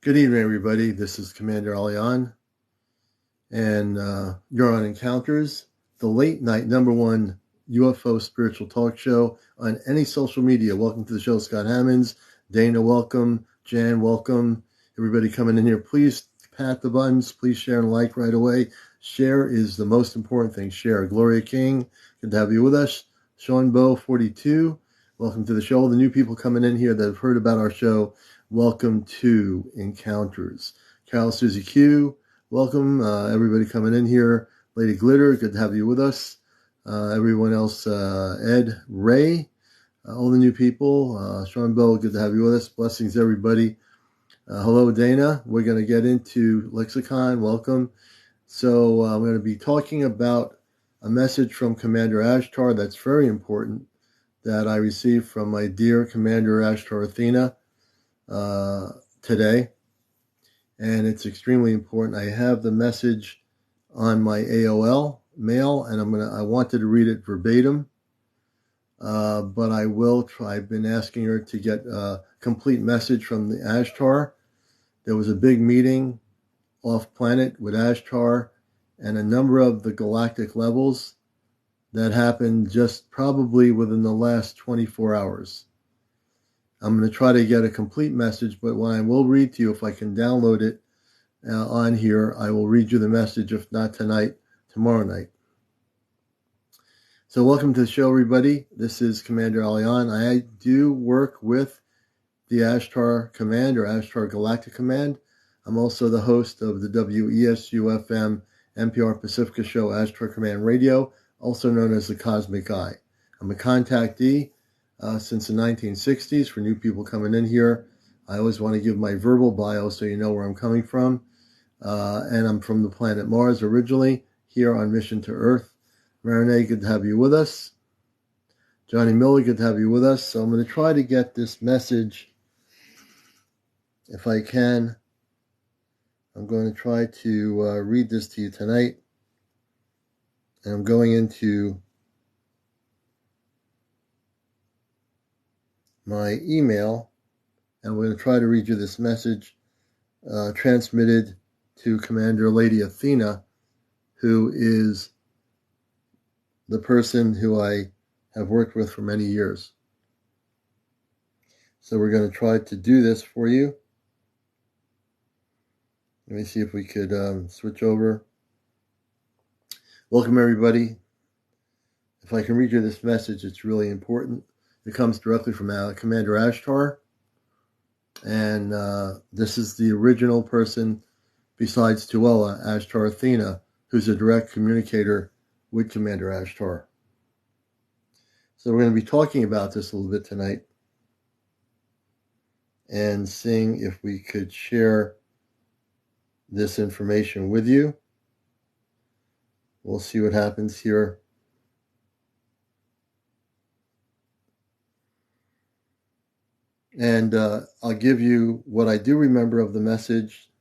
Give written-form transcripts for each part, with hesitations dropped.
Good evening, everybody. This is CmdrAleon, and you're on Encounters, the late night #1 UFO spiritual talk show on any social media. Welcome to the show, Scott Hammonds. Dana, welcome. Jan, welcome. Everybody coming in here, please pat the buttons. Please share and like right away. Share is the most important thing. Share. Gloria King, good to have you with us. Sean Bow, 42. Welcome to the show. All the new people coming in here that have heard about our show, welcome to Encounters. Carol Susie Q, welcome. Everybody coming in here. Lady Glitter, good to have you with us. Everyone else, Ed, Ray, all the new people. Sean Bow, good to have you with us. Blessings, everybody. Hello, Dana. We're going to get into Lexicon. Welcome. So I'm going to be talking about a message from Commander Ashtar that's very important that I received from my dear Commander Ashtar Athena today, and it's extremely important. I have the message on my AOL mail, and I wanted to read it verbatim, but I will try. I've been asking her to get a complete message from the Ashtar. There was a big meeting off planet with Ashtar and a number of the galactic levels that happened just probably within the last 24 hours. I'm going to try to get a complete message, but what I will read to you, if I can download it on here, I will read you the message, if not tonight, tomorrow night. So welcome to the show, everybody. This is CmdrAleon. I do work with the Ashtar Command or Ashtar Galactic Command. I'm also the host of the WESU-FM NPR Pacifica show, Ashtar Command Radio, also known as the Cosmic Eye. I'm a contactee since the 1960s. For new people coming in here, I always want to give my verbal bio so you know where I'm coming from. And I'm from the planet Mars originally, here on mission to Earth. Marinette, good to have you with us. Johnny Miller, good to have you with us. So I'm going to try to get this message, if I can. I'm going to try to read this to you tonight. And I'm going into my email, and we're going to try to read you this message transmitted to Commander Lady Athena, who is the person who I have worked with for many years. So we're going to try to do this for you. Let me see if we could switch over. Welcome, everybody. If I can read you this message, it's really important. It comes directly from Commander Ashtar. And this is the original person, besides Tuella, Ashtar Athena, who's a direct communicator with Commander Ashtar. So we're going to be talking about this a little bit tonight and seeing if we could share this information with you. We'll see what happens here. And I'll give you what I do remember of the message.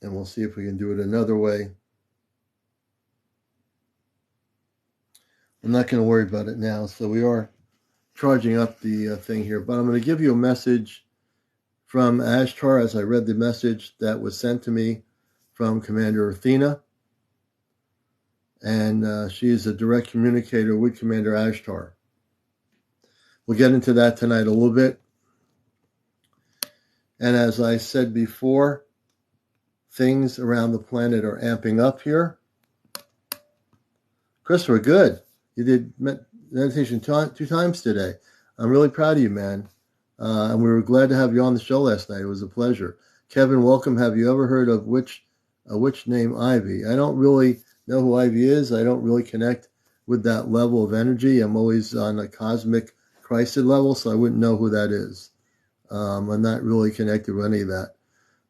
And we'll see if we can do it another way. I'm not going to worry about it now. So we are charging up the thing here. But I'm going to give you a message from Ashtar as I read the message that was sent to me from Commander Athena. And she is a direct communicator with Commander Ashtar. We'll get into that tonight a little bit. And as I said before, things around the planet are amping up here. Christopher, good. You did meditation two times today. I'm really proud of you, man. And we were glad to have you on the show last night. It was a pleasure. Kevin, welcome. Have you ever heard of a witch named Ivy? I don't really know who Ivy is. I don't really connect with that level of energy. I'm always on a cosmic Christed level, so I wouldn't know who that is. I'm not really connected with any of that.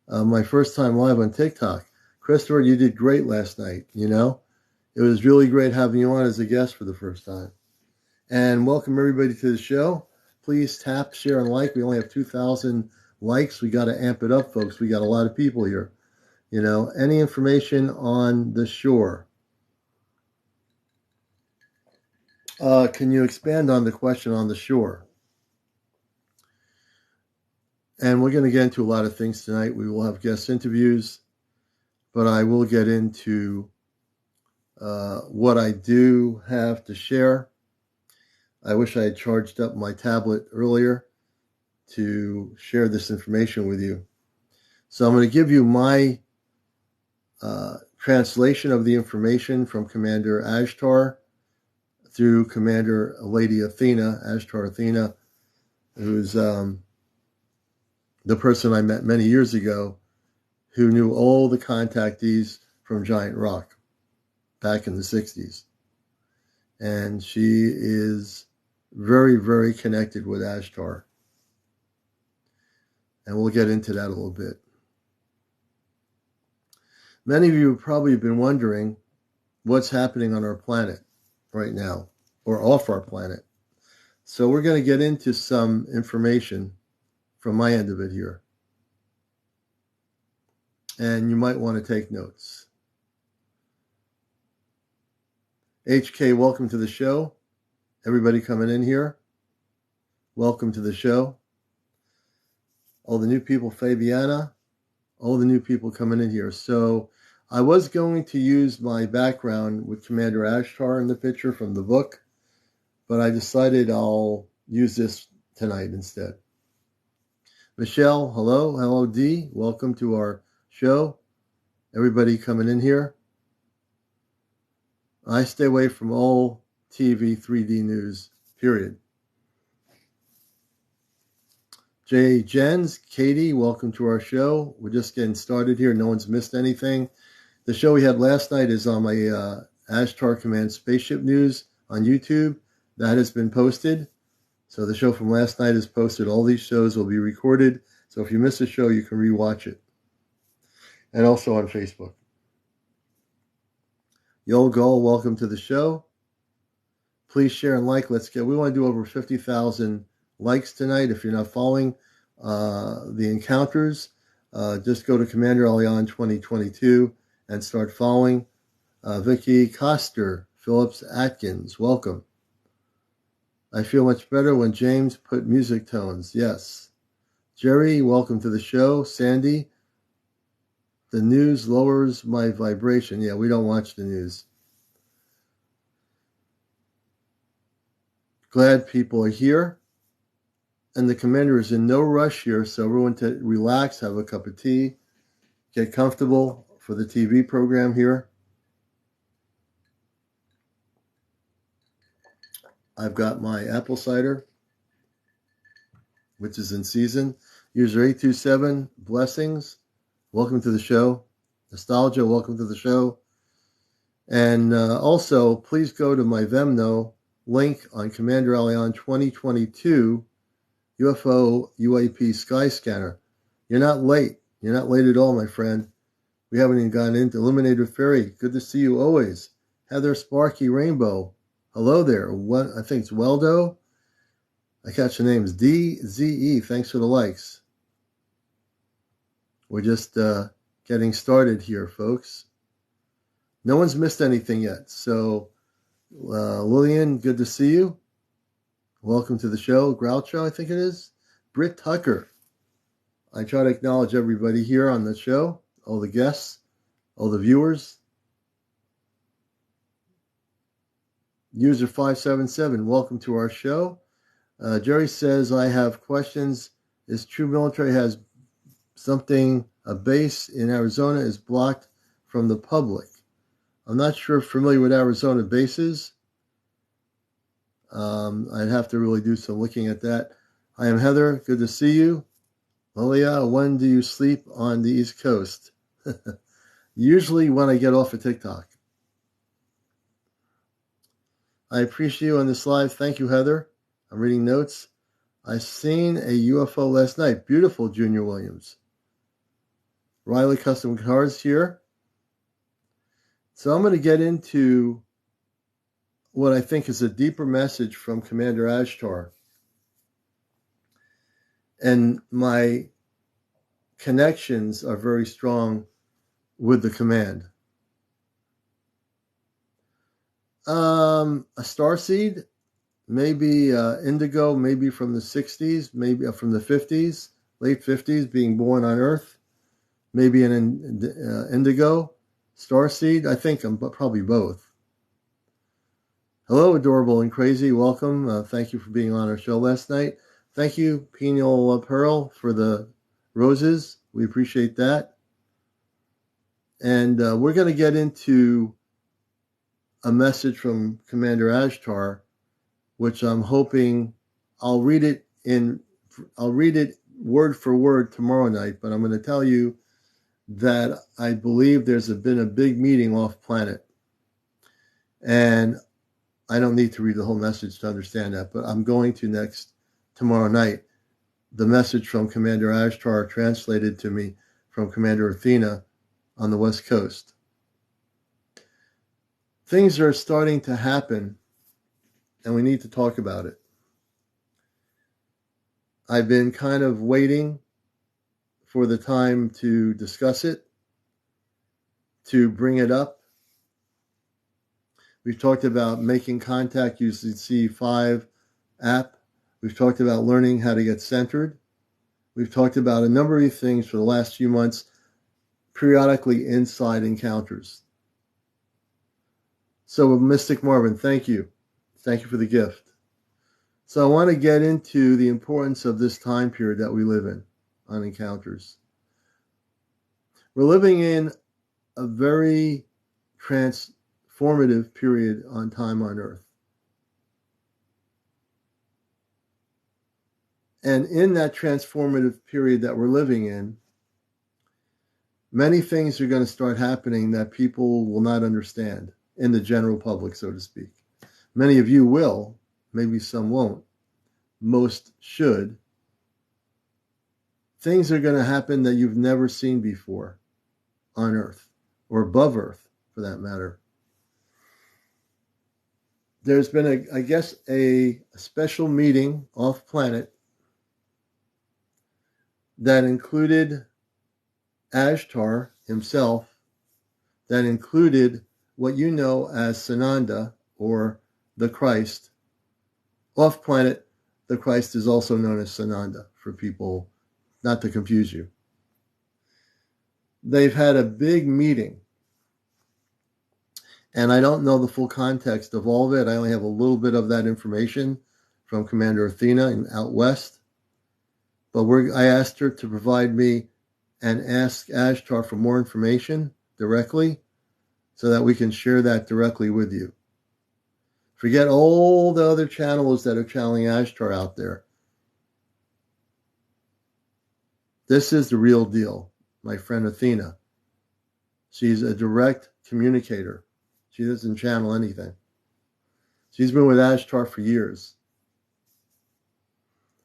My first time live on TikTok. Christopher, you did great last night, you know. It was really great having you on as a guest for the first time. And welcome everybody to the show. Please tap, share, and like. We only have 2,000 likes. We got to amp it up, folks. We got a lot of people here. You know, any information on the shore. Can you expand on the question on the shore? And we're going to get into a lot of things tonight. We will have guest interviews, but I will get into what I do have to share. I wish I had charged up my tablet earlier to share this information with you. So I'm going to give you my translation of the information from Commander Ashtar through Commander Lady Athena, Ashtar Athena, who's the person I met many years ago who knew all the contactees from Giant Rock back in the 60s. And she is very, very connected with Ashtar. And we'll get into that a little bit. Many of you have probably been wondering what's happening on our planet right now, or off our planet. So we're going to get into some information from my end of it here. And you might want to take notes. HK, welcome to the show. Everybody coming in here, welcome to the show. All the new people, Fabiana, all the new people coming in here. So I was going to use my background with Commander Ashtar in the picture from the book, but I decided I'll use this tonight instead. Michelle, hello. Hello, D. Welcome to our show. Everybody coming in here. I stay away from all TV 3D news, period. Jay Jens, Katie, welcome to our show. We're just getting started here. No one's missed anything. The show we had last night is on my Ashtar Command Spaceship News on YouTube. That has been posted. So the show from last night is posted. All these shows will be recorded. So if you miss a show, you can rewatch it. And also on Facebook. Yo Gol, welcome to the show. Please share and like. We want to do over 50,000 likes tonight. If you're not following the encounters, just go to CmdrAleon 2022 and start following. Vicky Coster, Phillips Atkins, welcome. I feel much better when James put music tones. Yes. Jerry, welcome to the show. Sandy, the news lowers my vibration. Yeah, we don't watch the news. Glad people are here. And the commander is in no rush here, so everyone to relax, have a cup of tea, get comfortable for the TV program here. I've got my apple cider, which is in season. User 827, blessings. Welcome to the show. Nostalgia, welcome to the show. And also, please go to my Venmo link on CmdrAleon 2022 UFO UAP Skyscanner. You're not late. You're not late at all, my friend. We haven't even gotten into Illuminator Fairy. Good to see you always. Heather Sparky Rainbow. Hello there. I think it's Weldo. I catch the names. DZE. Thanks for the likes. We're just getting started here, folks. No one's missed anything yet. So, Lillian, good to see you. Welcome to the show. Groucho, I think it is. Britt Tucker. I try to acknowledge everybody here on the show, all the guests, all the viewers. User 577, welcome to our show. Jerry says, I have questions. Is True Military has something, a base in Arizona is blocked from the public? I'm not sure familiar with Arizona bases. I'd have to really do some looking at that. I am Heather. Good to see you. Lilia, when do you sleep on the East Coast? Usually when I get off of TikTok. I appreciate you on this live. Thank you, Heather. I'm reading notes. I seen a UFO last night. Beautiful, Junior Williams. Riley Custom Cars here. So I'm going to get into what I think is a deeper message from Commander Ashtar. And my connections are very strong with the command. A starseed, maybe indigo, maybe from the 60s, maybe from the 50s, late 50s, being born on Earth, maybe an indigo, starseed. I think I'm probably both. Hello, adorable and crazy. Welcome. Thank you for being on our show last night. Thank you, Peniel Pearl, for the roses. We appreciate that. And we're going to get into a message from Commander Ashtar, which I'm hoping I'll read it word for word tomorrow night, but I'm going to tell you that I believe there's been a big meeting off planet. And I don't need to read the whole message to understand that, but I'm going to tomorrow night. The message from Commander Ashtar translated to me from Commander Athena on the West Coast. Things are starting to happen, and we need to talk about it. I've been kind of waiting for the time to discuss it, to bring it up. We've talked about making contact using the C5 app. We've talked about learning how to get centered. We've talked about a number of things for the last few months, periodically inside encounters. So, Mystic Marvin, thank you. Thank you for the gift. So I want to get into the importance of this time period that we live in on encounters. We're living in a very transformative period on time on Earth. And in that transformative period that we're living in, many things are going to start happening that people will not understand in the general public, so to speak. Many of you will, maybe some won't. Most should. Things are going to happen that you've never seen before on Earth, or above Earth, for that matter. There's been, a special meeting off planet that included Ashtar himself, that included what you know as Sananda, or the Christ. Off planet, the Christ is also known as Sananda, for people not to confuse you. They've had a big meeting, and I don't know the full context of all of it. I only have a little bit of that information from Commander Athena out west. But I asked her to provide me and ask Ashtar for more information directly so that we can share that directly with you. Forget all the other channels that are channeling Ashtar out there. This is the real deal, my friend Athena. She's a direct communicator. She doesn't channel anything. She's been with Ashtar for years.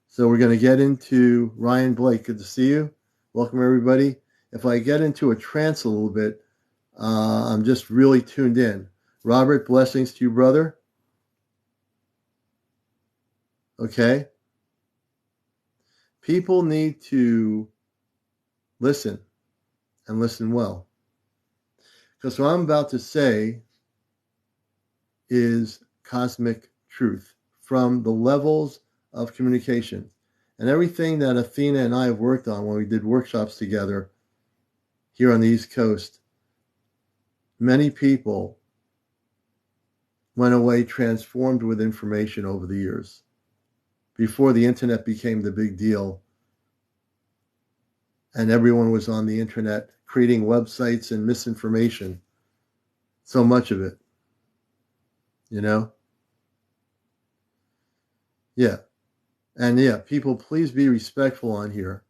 So we're going to get into Ryan Blake. Good to see you. Welcome, everybody. If I get into a trance a little bit, I'm just really tuned in. Robert, blessings to you, brother. Okay? People need to listen, and listen well. Because what I'm about to say is cosmic truth from the levels of communication. And everything that Athena and I have worked on when we did workshops together here on the East Coast, many people went away transformed with information over the years. Before the internet became the big deal, and everyone was on the internet creating websites and misinformation. So much of it. You know? Yeah. And yeah, people, please be respectful on here.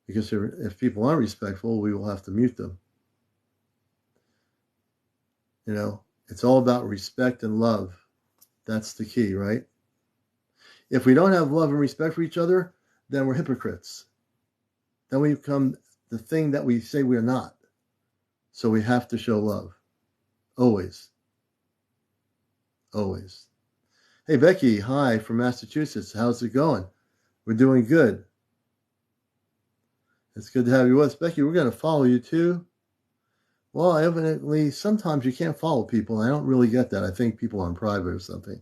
Because if people aren't respectful, we will have to mute them. You know, it's all about respect and love. That's the key, right? If we don't have love and respect for each other, then we're hypocrites. Then we become the thing that we say we're not. So we have to show love. Always. Always. Hey, Becky, hi from Massachusetts. How's it going? We're doing good. It's good to have you with us. Becky, we're going to follow you too. Well, evidently, sometimes you can't follow people. I don't really get that. I think people are in private or something.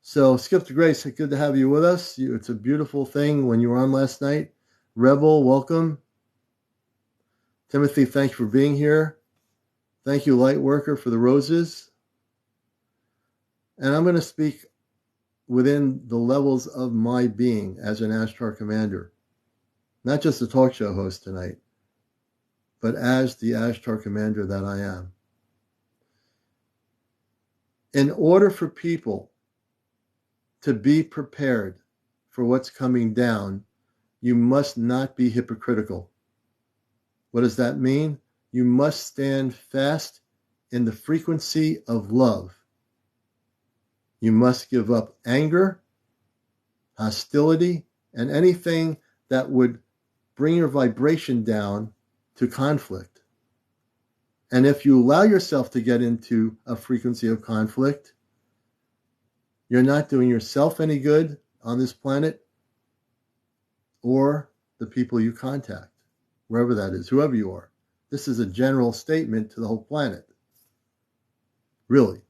So, Skip to Grace, good to have you with us. It's a beautiful thing when you were on last night. Rebel, welcome. Timothy, thank you for being here. Thank you, Lightworker, for the roses. And I'm going to speak within the levels of my being as an Ashtar commander. Not just a talk show host tonight, but as the Ashtar commander that I am. In order for people to be prepared for what's coming down, you must not be hypocritical. What does that mean? You must stand fast in the frequency of love. You must give up anger, hostility, and anything that would bring your vibration down to conflict. And if you allow yourself to get into a frequency of conflict, you're not doing yourself any good on this planet or the people you contact, wherever that is, whoever you are. This is a general statement to the whole planet. Really.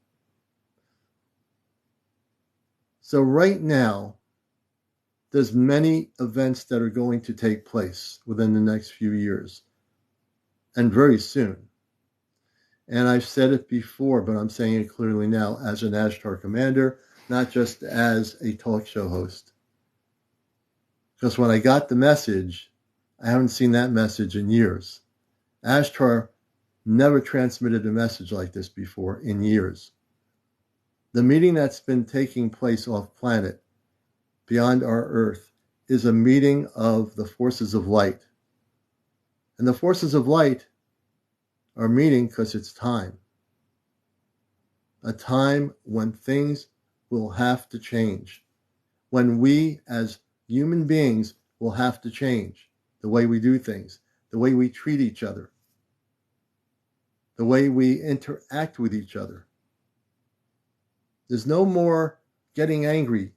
So right now, there's many events that are going to take place within the next few years, and very soon. And I've said it before, but I'm saying it clearly now as an Ashtar commander, not just as a talk show host. Because when I got the message, I haven't seen that message in years. Ashtar never transmitted a message like this before in years. The meeting that's been taking place off planet, beyond our Earth, is a meeting of the forces of light. And the forces of light are meeting because it's time. A time when things will have to change. When we as human beings will have to change the way we do things, the way we treat each other, the way we interact with each other. There's no more getting angry.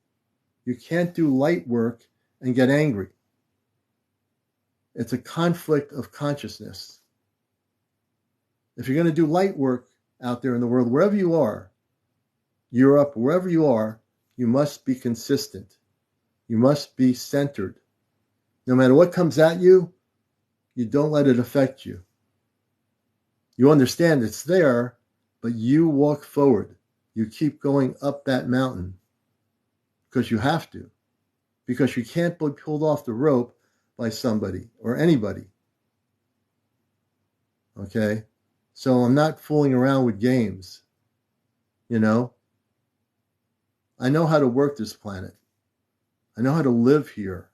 You can't do light work and get angry. It's a conflict of consciousness. If you're going to do light work out there in the world, wherever you are, Europe, wherever you are, you must be consistent. You must be centered. No matter what comes at you, you don't let it affect you. You understand it's there, but you walk forward. You keep going up that mountain because you have to, because you can't be pulled off the rope by somebody or anybody. Okay? So I'm not fooling around with games. You know? I know how to work this planet. I know how to live here.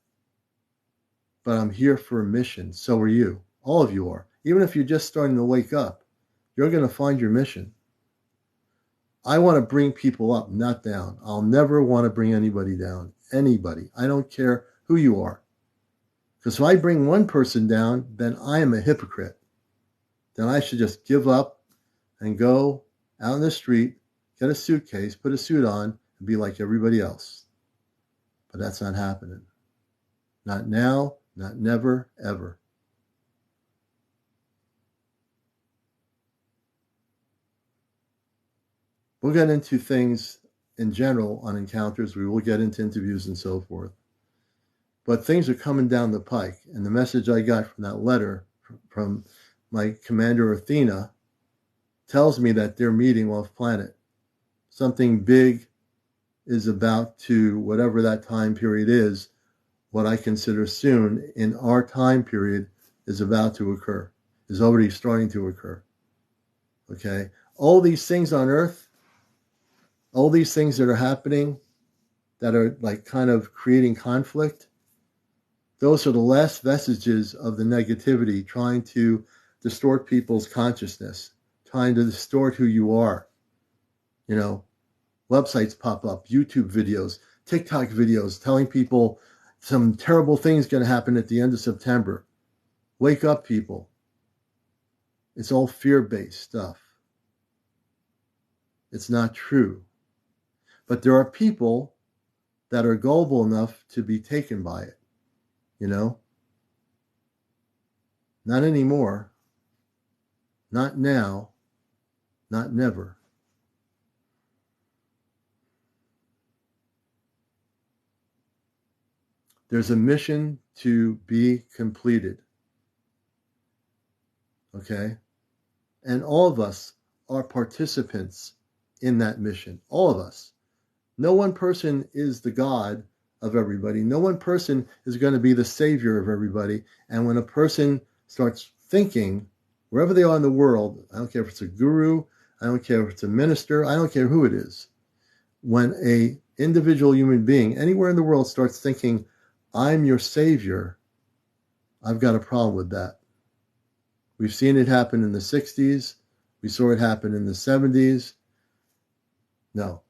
But I'm here for a mission. So are you. All of you are. Even if you're just starting to wake up, you're going to find your mission. I want to bring people up, not down. I'll never want to bring anybody down. Anybody. I don't care who you are. Because if I bring one person down, then I am a hypocrite. Then I should just give up and go out in the street, get a suitcase, put a suit on, and be like everybody else. But that's not happening. Not now, not never, ever. We'll get into things in general on encounters. We will get into interviews and so forth. But things are coming down the pike. And the message I got from that letter from my commander, Athena, tells me that they're meeting off planet. Something big is about to, whatever that time period is, what I consider soon in our time period is about to occur, is already starting to occur. Okay? All these things on Earth, all these things that are happening that are like kind of creating conflict, those are the last vestiges of the negativity trying to distort people's consciousness, trying to distort who you are. You know, websites pop up, YouTube videos, TikTok videos telling people some terrible things going to happen at the end of September. Wake up, people. It's all fear-based stuff. It's not true. But there are people that are gullible enough to be taken by it, you know? Not anymore. Not now. Not never. There's a mission to be completed. Okay? And all of us are participants in that mission. All of us. No one person is the God of everybody. No one person is going to be the savior of everybody. And when a person starts thinking, wherever they are in the world, I don't care if it's a guru, I don't care if it's a minister, I don't care who it is. When a individual human being anywhere in the world starts thinking, I'm your savior, I've got a problem with that. We've seen it happen in the 60s. We saw it happen in the 70s. No.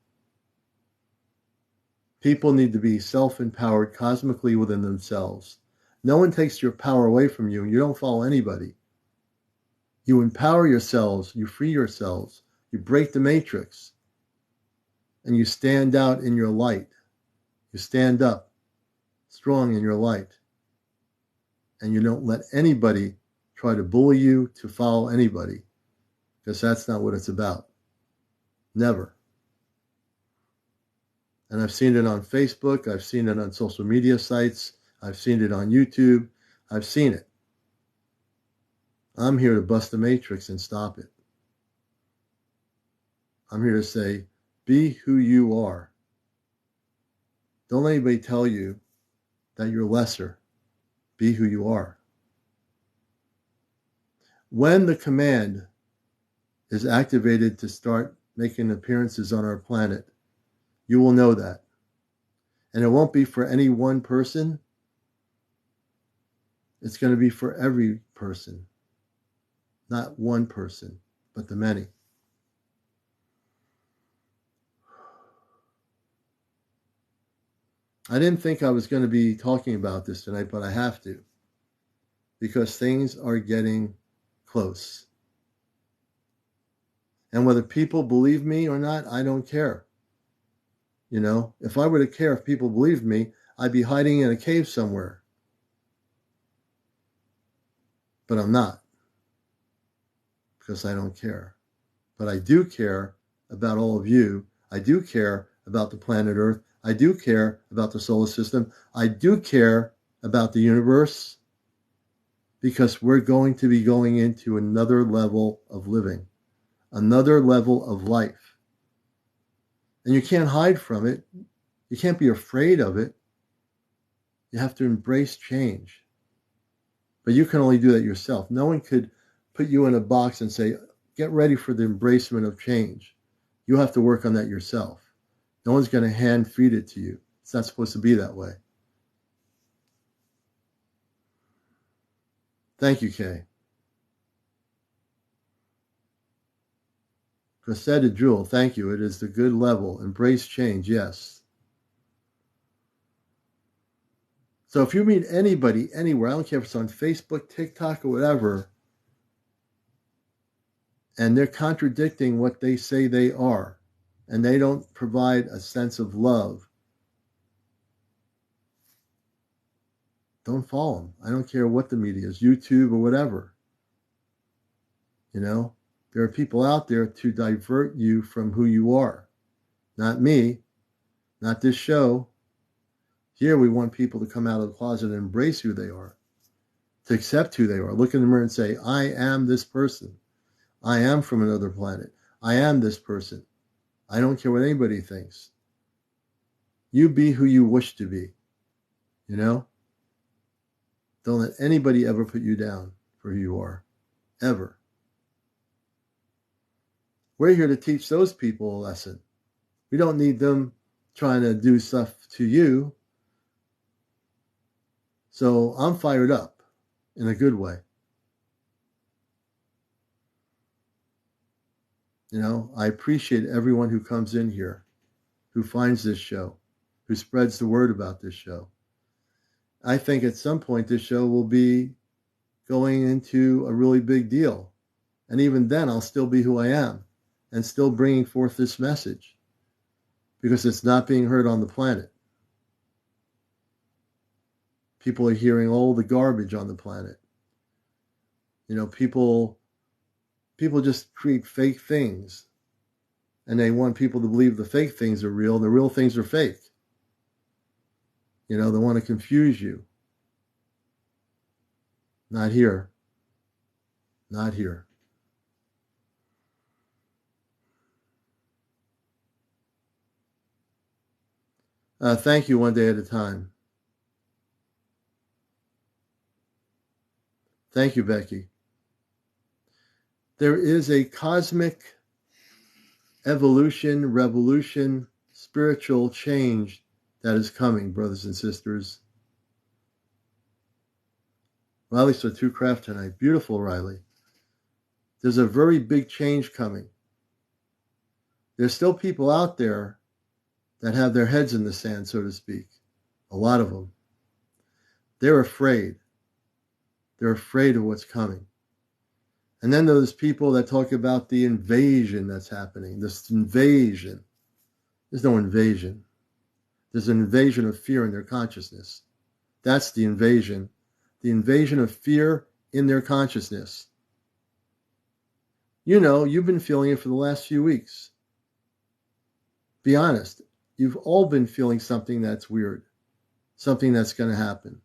People need to be self-empowered cosmically within themselves. No one takes your power away from you, and you don't follow anybody. You empower yourselves, you free yourselves, you break the matrix, and you stand out in your light. You stand up strong in your light, and you don't let anybody try to bully you to follow anybody, because that's not what it's about. Never. And I've seen it on Facebook. I've seen it on social media sites. I've seen it on YouTube. I've seen it. I'm here to bust the matrix and stop it. I'm here to say, be who you are. Don't let anybody tell you that you're lesser. Be who you are. When the command is activated to start making appearances on our planet, you will know that. And it won't be for any one person. It's going to be for every person. Not one person, but the many. I didn't think I was going to be talking about this tonight, but I have to. Because things are getting close. And whether people believe me or not, I don't care. You know, if I were to care if people believed me, I'd be hiding in a cave somewhere. But I'm not. Because I don't care. But I do care about all of you. I do care about the planet Earth. I do care about the solar system. I do care about the universe. Because we're going to be going into another level of living. Another level of life. And you can't hide from it. You can't be afraid of it. You have to embrace change. But you can only do that yourself. No one could put you in a box and say, get ready for the embracement of change. You have to work on that yourself. No one's going to hand feed it to you. It's not supposed to be that way. Thank you, Kay. CmdrAleon, thank you. It is the good level. Embrace change, yes. So if you meet anybody anywhere, I don't care if it's on Facebook, TikTok, or whatever, and they're contradicting what they say they are, and they don't provide a sense of love, don't follow them. I don't care what the media is, YouTube or whatever. You know, there are people out there to divert you from who you are. Not me, not this show. Here we want people to come out of the closet and embrace who they are, to accept who they are. Look in the mirror and say, I am this person. I am from another planet. I am this person. I don't care what anybody thinks. You be who you wish to be. You know? Don't let anybody ever put you down for who you are. Ever. We're here to teach those people a lesson. We don't need them trying to do stuff to you. So I'm fired up in a good way. You know, I appreciate everyone who comes in here, who finds this show, who spreads the word about this show. I think at some point this show will be going into a really big deal. And even then, I'll still be who I am and still bringing forth this message because it's not being heard on the planet. People are hearing all the garbage on the planet. People just create fake things, and they want people to believe the fake things are real. The real things are fake. They want to confuse you. Not here. Not here. Thank you, one day at a time. Thank you, Becky. There is a cosmic evolution, revolution, spiritual change that is coming, brothers and sisters. Riley saw 2 craft tonight. Beautiful, Riley. There's a very big change coming. There's still people out there that have their heads in the sand, so to speak. A lot of them. They're afraid. They're afraid of what's coming. And then there's people that talk about the invasion that's happening. This invasion. There's no invasion. There's an invasion of fear in their consciousness. That's the invasion. The invasion of fear in their consciousness. You've been feeling it for the last few weeks. Be honest. You've all been feeling something that's weird. Something that's going to happen.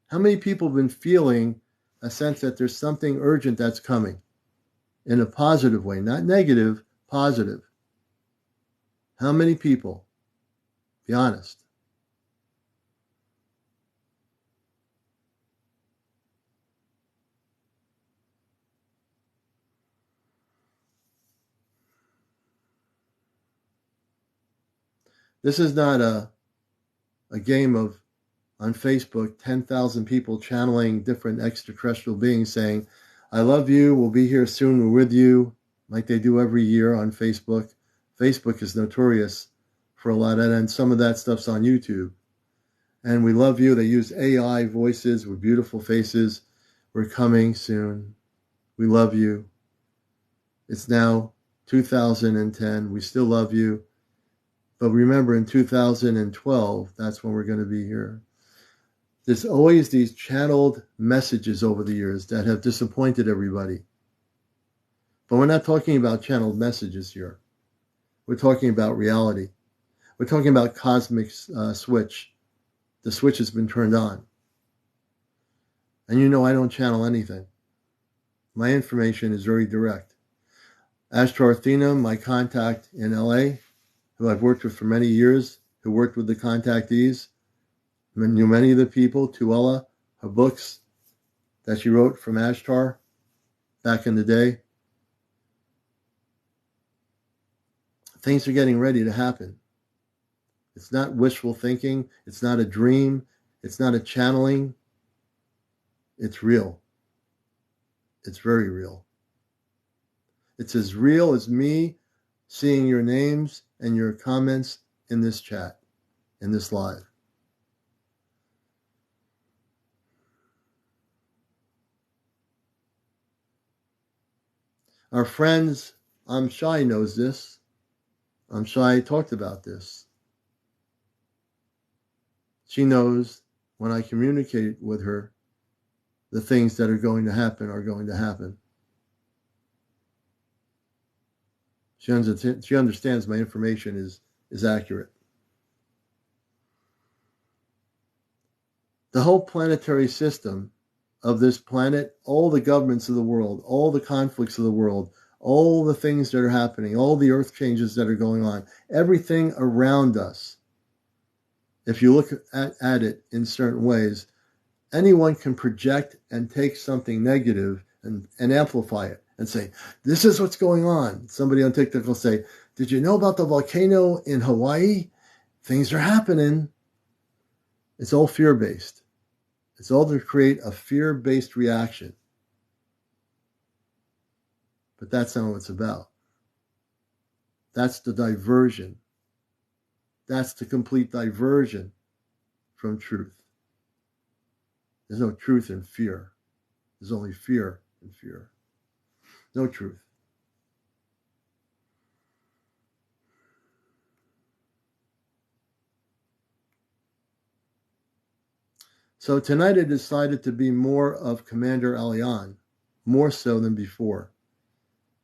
How many people have been feeling a sense that there's something urgent that's coming in a positive way, not negative, positive? How many people? Be honest. This is not a game of, on Facebook, 10,000 people channeling different extraterrestrial beings saying, I love you, we'll be here soon, we're with you, like they do every year on Facebook. Facebook is notorious for a lot of that, and some of that stuff's on YouTube. And we love you. They use AI voices with beautiful faces. We're coming soon. We love you. It's now 2010. We still love you. But remember, in 2012, that's when we're going to be here. There's always these channeled messages over the years that have disappointed everybody. But we're not talking about channeled messages here. We're talking about reality. We're talking about cosmic switch. The switch has been turned on. And I don't channel anything. My information is very direct. Ashtar Athena, my contact in LA, who I've worked with for many years, who worked with the contactees, knew many of the people. Tuella, her books that she wrote from Ashtar back in the day. Things are getting ready to happen. It's not wishful thinking. It's not a dream. It's not a channeling. It's real. It's very real. It's as real as me seeing your names and your comments in this chat, in this live. Our friends, I'm Shy, knows this. I'm Shy talked about this. She knows when I communicate with her, the things that are going to happen are going to happen. She understands my information is accurate. The whole planetary system of this planet, all the governments of the world, all the conflicts of the world, all the things that are happening, all the earth changes that are going on, everything around us, if you look at it in certain ways, anyone can project and take something negative and amplify it and say, this is what's going on. Somebody on TikTok will say, did you know about the volcano in Hawaii? Things are happening. It's all fear-based. It's all to create a fear-based reaction. But that's not what it's about. That's the diversion. That's the complete diversion from truth. There's no truth in fear. There's only fear in fear. No truth. So tonight I decided to be more of CmdrAleon. more so than before.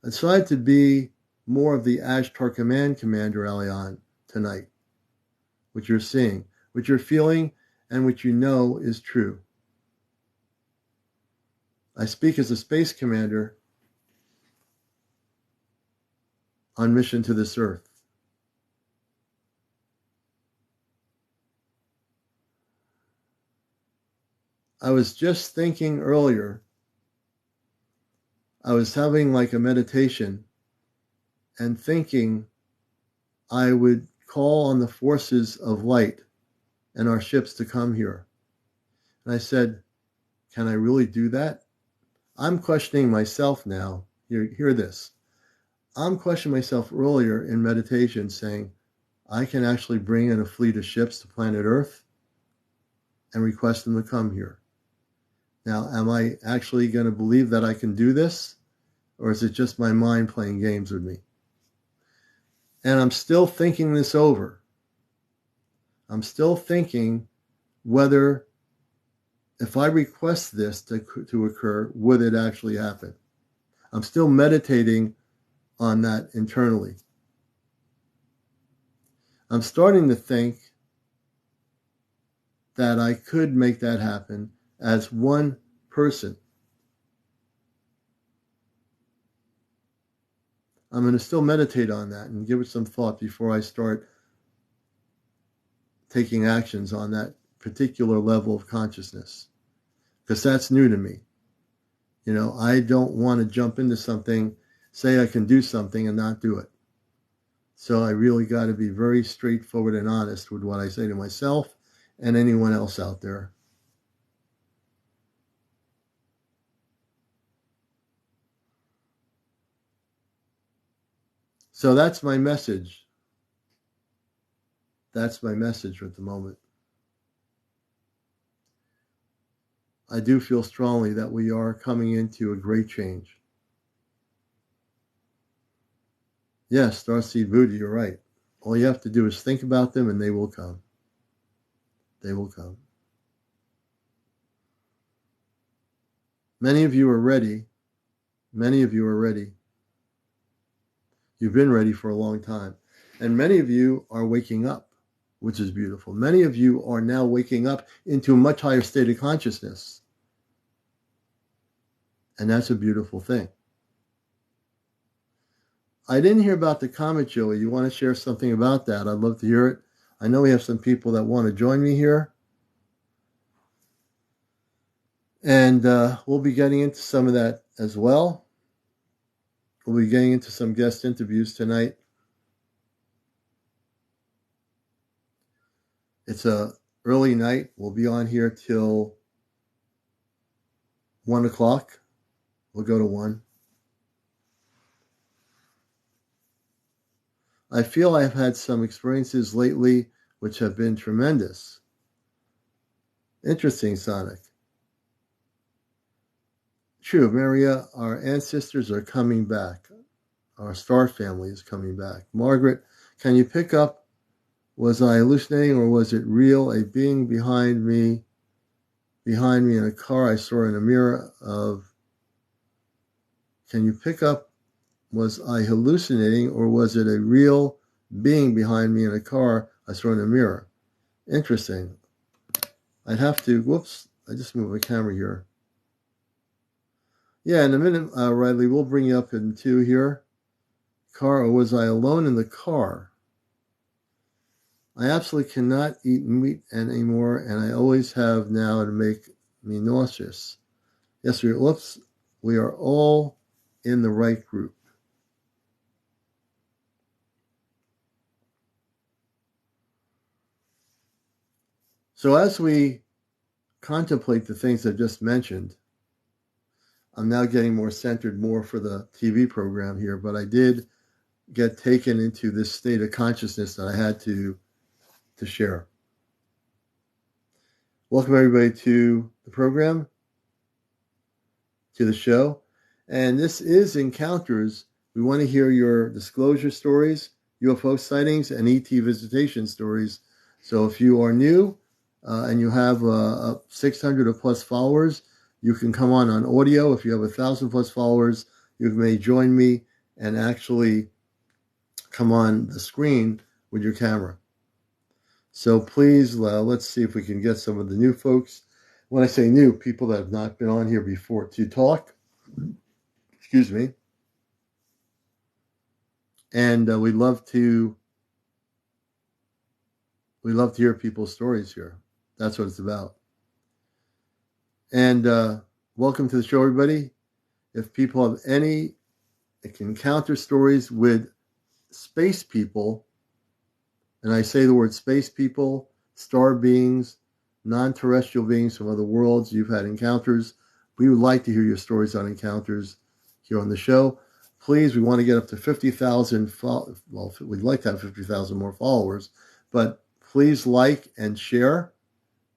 I decided to be more of the Ashtar Command CmdrAleon tonight, what you're seeing, what you're feeling, and what you know is true. I speak as a space commander on mission to this earth. I was just thinking earlier, I was having like a meditation and thinking I would call on the forces of light and our ships to come here. And I said, can I really do that? I'm questioning myself now. Hear this. I'm questioning myself earlier in meditation saying, I can actually bring in a fleet of ships to planet Earth and request them to come here. Now, am I actually going to believe that I can do this? Or is it just my mind playing games with me? And I'm still thinking this over. I'm still thinking whether if I request this to occur, would it actually happen? I'm still meditating on that internally. I'm starting to think that I could make that happen as one person. I'm going to still meditate on that and give it some thought before I start taking actions on that particular level of consciousness, because that's new to me. You know, I don't want to jump into something, say I can do something and not do it. So I really got to be very straightforward and honest with what I say to myself and anyone else out there. So that's my message. That's my message at the moment. I do feel strongly that we are coming into a great change. Yes, Starseed Buddha, you're right. All you have to do is think about them and they will come. They will come. Many of you are ready. Many of you are ready. You've been ready for a long time. And many of you are waking up, which is beautiful. Many of you are now waking up into a much higher state of consciousness. And that's a beautiful thing. I didn't hear about the comet, Joey. You want to share something about that? I'd love to hear it. I know we have some people that want to join me here. And we'll be getting into some of that as well. We'll be getting into some guest interviews tonight. It's a early night. We'll be on here till 1 o'clock. We'll go to 1. I feel I've had some experiences lately which have been tremendous. Interesting, Sonic. True, Maria, our ancestors are coming back. Our star family is coming back. Margaret, can you pick up, was I hallucinating or was it real? A being behind me in a car I saw in a mirror of, can you pick up, was I hallucinating or was it a real being behind me in a car I saw in a mirror? Interesting. I'd have to, whoops, I just moved my camera here. Yeah, in a minute, Riley, we'll bring you up in 2 here. Car, or was I alone in the car? I absolutely cannot eat meat anymore, and I always have now to make me nauseous. Yes, we are all in the right group. So as we contemplate the things I just mentioned, I'm now getting more centered more for the TV program here, but I did get taken into this state of consciousness that I had to share. Welcome everybody to the program, to the show. And this is Encounters. We want to hear your disclosure stories, UFO sightings, and ET visitation stories. So if you are new and you have 600 or plus followers, You can come on audio. If you have 1,000+ followers, you may join me and actually come on the screen with your camera. So please, let's see if we can get some of the new folks. When I say new, people that have not been on here before to talk. Excuse me. And we'd love to hear people's stories here. That's what it's about. And welcome to the show, everybody. If people have any encounter stories with space people, and I say the word space people, star beings, non-terrestrial beings from other worlds, you've had encounters, we would like to hear your stories on encounters here on the show. Please, we want to get up to 50,000. Well, we'd like to have 50,000 more followers, but please like and share.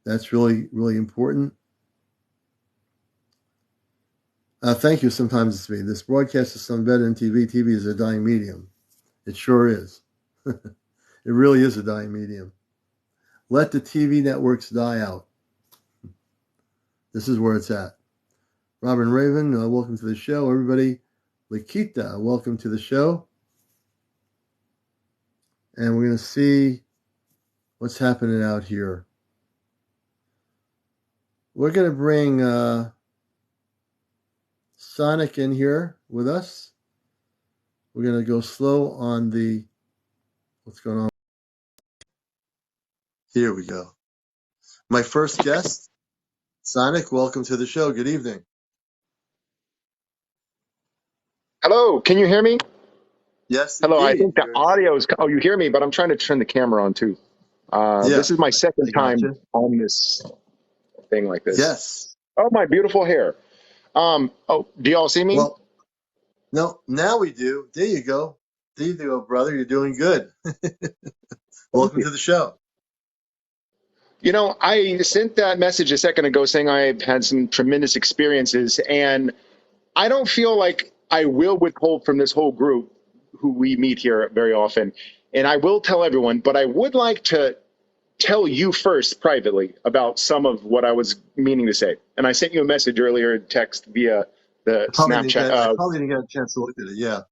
That's really, really important. Thank you. Sometimes it's me. This broadcast is some better than TV. TV is a dying medium. It sure is. It really is a dying medium. Let the TV networks die out. This is where it's at. Robin Raven, welcome to the show. Everybody, Lakita, welcome to the show. And we're going to see what's happening out here. We're going to bring Sonic in here with us. We're going to go slow on the... What's going on? Here we go. My first guest, Sonic, welcome to the show. Good evening. Hello, can you hear me? Yes, Hello, I indeed. think the audio is... Oh, you hear me, but I'm trying to turn the camera on too. This is my second time on this thing like this. Yes. Oh, my beautiful hair. Oh, do y'all see me? Well, no, now we do. There you go. There you go, brother. You're doing good. Welcome to the show. You know, I sent that message a second ago saying I've had some tremendous experiences, and I don't feel like I will withhold from this whole group who we meet here very often. And I will tell everyone, but I would like to tell you first privately about some of what I was meaning to say. And I sent you a message earlier, text via the Snapchat. I probably didn't get a chance to look at it. Yeah.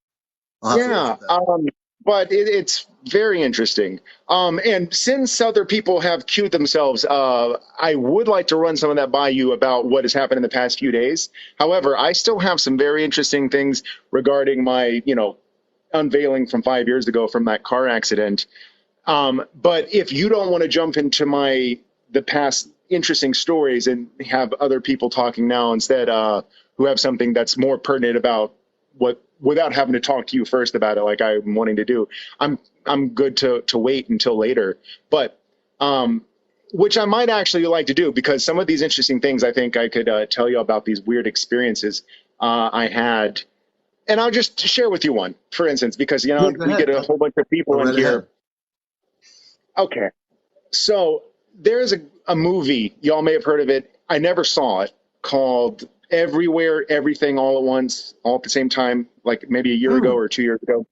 But it's very interesting. And since other people have queued themselves, I would like to run some of that by you about what has happened in the past few days. However, I still have some very interesting things regarding my, unveiling from 5 years ago from that car accident. But if you don't want to jump into the past interesting stories and have other people talking now instead, who have something that's more pertinent about without having to talk to you first about it, like I'm wanting to do, I'm good to wait until later. But which I might actually like to do, because some of these interesting things I think I could tell you about, these weird experiences I had. And I'll just share with you one, for instance, because we get a whole bunch of people in here. Okay, so there's a movie, y'all may have heard of it. I never saw it, called Everywhere, Everything, All at Once, All at the Same Time, like maybe a year ago or 2 years ago.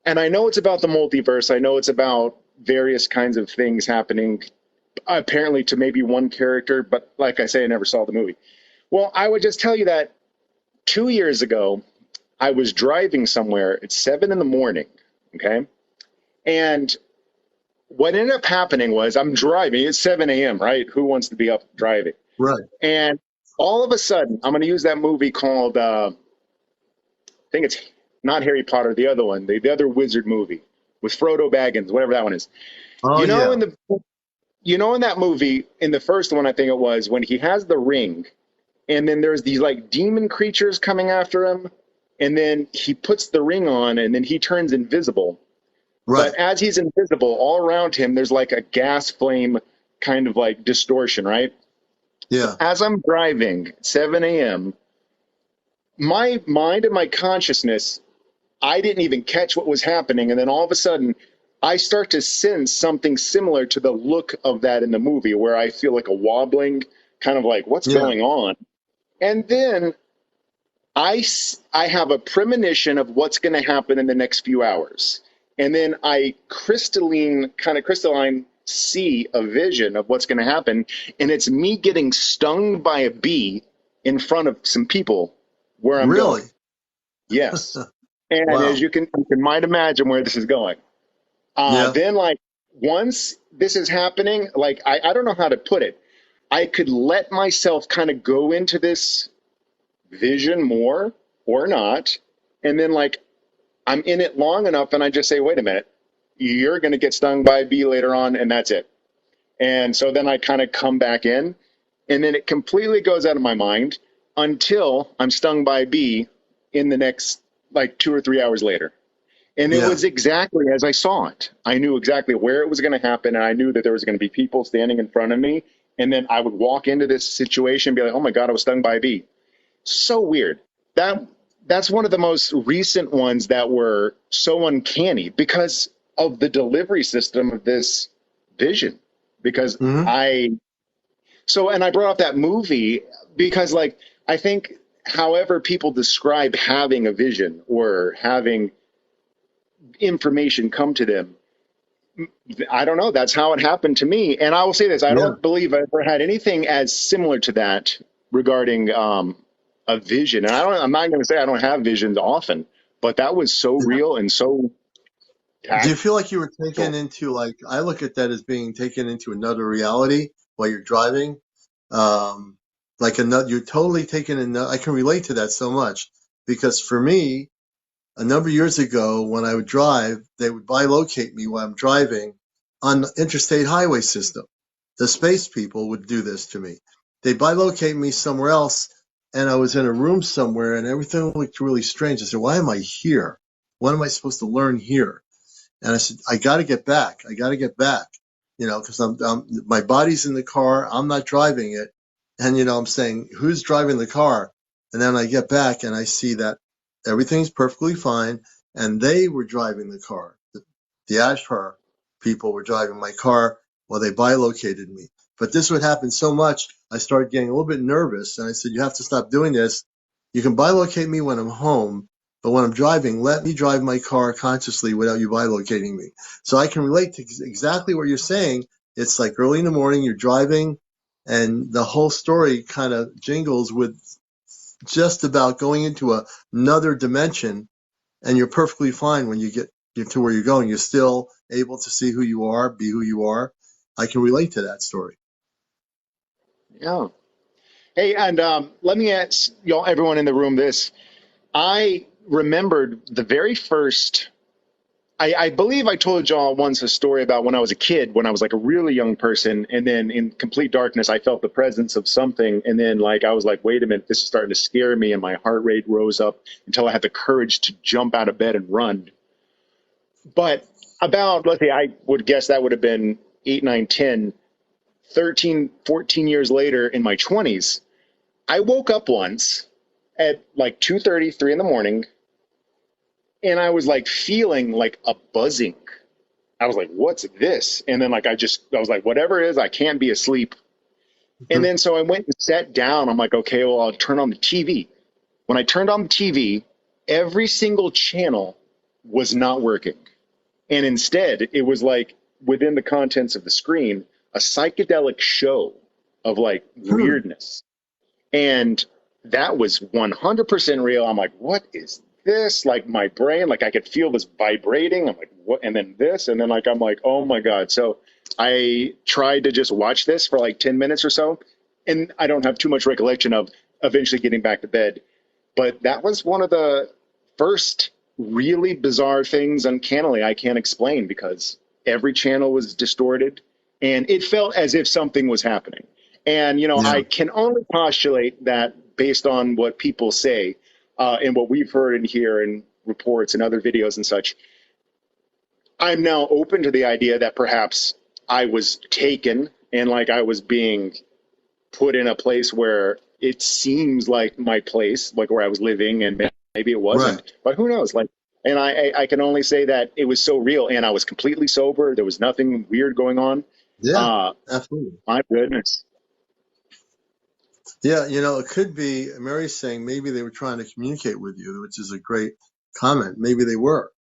And I know it's about the multiverse. I know it's about various kinds of things happening, apparently to maybe one character. But like I say, I never saw the movie. Well, I would just tell you that 2 years ago, I was driving somewhere at 7 a.m, okay? And what ended up happening was I'm driving. It's 7 a.m., right? Who wants to be up driving? Right. And all of a sudden, I'm going to use that movie called, I think it's not Harry Potter, the other one, the other wizard movie with Frodo Baggins, whatever that one is. Oh, in that movie, in the first one, I think it was, when he has the ring, and then there's these like demon creatures coming after him, and then he puts the ring on, and then he turns invisible. Right. But as he's invisible, all around him, there's like a gas flame kind of like distortion, right? Yeah. As I'm driving at 7 a.m., my mind and my consciousness, I didn't even catch what was happening. And then all of a sudden, I start to sense something similar to the look of that in the movie, where I feel like a wobbling, kind of like, what's going on? And then I have a premonition of what's going to happen in the next few hours. And then I crystalline see a vision of what's going to happen. And it's me getting stung by a bee in front of some people where I'm Really? going. Yes. And as Wow. you can might imagine where this is going. Yeah. Then like once this is happening, like I don't know how to put it. I could let myself kind of go into this vision more or not. And then like I'm in it long enough and I just say, wait a minute, you're going to get stung by a bee later on. And that's it. And so then I kind of come back in and then it completely goes out of my mind until I'm stung by a bee in the next like 2 or 3 hours later. And it Yeah. was exactly as I saw it. I knew exactly where it was going to happen. And I knew that there was going to be people standing in front of me. And then I would walk into this situation and be like, oh my God, I was stung by a bee. So weird. That that's one of the most recent ones that were so uncanny because of the delivery system of this vision. Because Hmm. and I brought up that movie because like I think however people describe having a vision or having information come to them, I don't know. That's how it happened to me. And I will say this: I Yeah. don't believe I ever had anything as similar to that regarding a vision. And I'm not going to say I don't have visions often, but that was so Yeah. real and so Do you tactile. feel like you were taken into, like, I look at that as being taken into another reality while you're driving? Um, like another, you're totally taken in. I can relate to that so much because for me, a number of years ago when I would drive, they would bilocate me while I'm driving on the interstate highway system. The space people would do this to me. They bilocate me somewhere else, and I was in a room somewhere, and everything looked really strange. I said, "Why am I here? What am I supposed to learn here?" And I said, "I got to get back. I got to get back, because my body's in the car. I'm not driving it." And, I'm saying, who's driving the car? And then I get back and I see that everything's perfectly fine. And they were driving the car. The Ashtar people were driving my car while they bilocated me. But this would happen so much, I started getting a little bit nervous. And I said, "You have to stop doing this. You can bilocate me when I'm home, but when I'm driving, let me drive my car consciously without you bilocating me." So I can relate to exactly what you're saying. It's like early in the morning, you're driving, and the whole story kind of jingles with just about going into another dimension, and you're perfectly fine when you get to where you're going. You're still able to see who you are, be who you are. I can relate to that story. Yeah. Hey, and let me ask y'all, everyone in the room, this. I remembered the very first. I believe I told y'all once a story about when I was a kid, when I was like a really young person, and then in complete darkness, I felt the presence of something, and then like I was like, "Wait a minute, this is starting to scare me," and my heart rate rose up until I had the courage to jump out of bed and run. But about, let's say, I would guess that would have been 8, 9, 10, 13, 14 years later in my 20s. I woke up once at like 2:30, 3 in the morning, and I was like feeling like a buzzing. I was like, what's this? And then like I was like, whatever it is, I can't be asleep. And then so I went and sat down. I'm like, okay, well, I'll turn on the TV. When I turned on the TV, every single channel was not working. And instead, it was like within the contents of the screen, a psychedelic show of like weirdness. And that was 100% real. I'm like, what is this? Like my brain, like I could feel this vibrating. I'm like, what? And then this, and then like, I'm like, oh my God. So I tried to just watch this for like 10 minutes or so. And I don't have too much recollection of eventually getting back to bed. But that was one of the first really bizarre things uncannily I can't explain because every channel was distorted and it felt as if something was happening. And, Yeah. I can only postulate that based on what people say and what we've heard and hear in reports and other videos and such. I'm now open to the idea that perhaps I was taken and like I was being put in a place where it seems like my place, like where I was living, and maybe it Right. wasn't. But who knows? Like, and I can only say that it was so real, and I was completely sober. There was nothing weird going on. Yeah. Uh, Absolutely. my goodness. Yeah, it could be Mary's saying maybe they were trying to communicate with you, which is a great comment. Maybe they were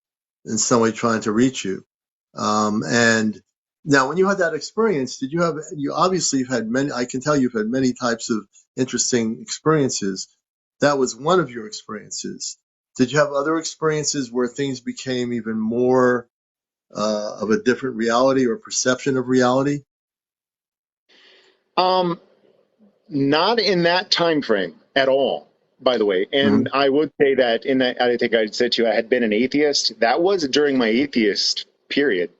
in some way trying to reach you. And Now, when you had that experience, did you have, you obviously have had many, I can tell you've had many types of interesting experiences. That was one of your experiences. Did you have other experiences where things became even more of a different reality or perception of reality? Um, Not in that time frame at all, by the way. And Hmm. I would say that in that, I think I said to you, I had been an atheist. That was during my atheist period.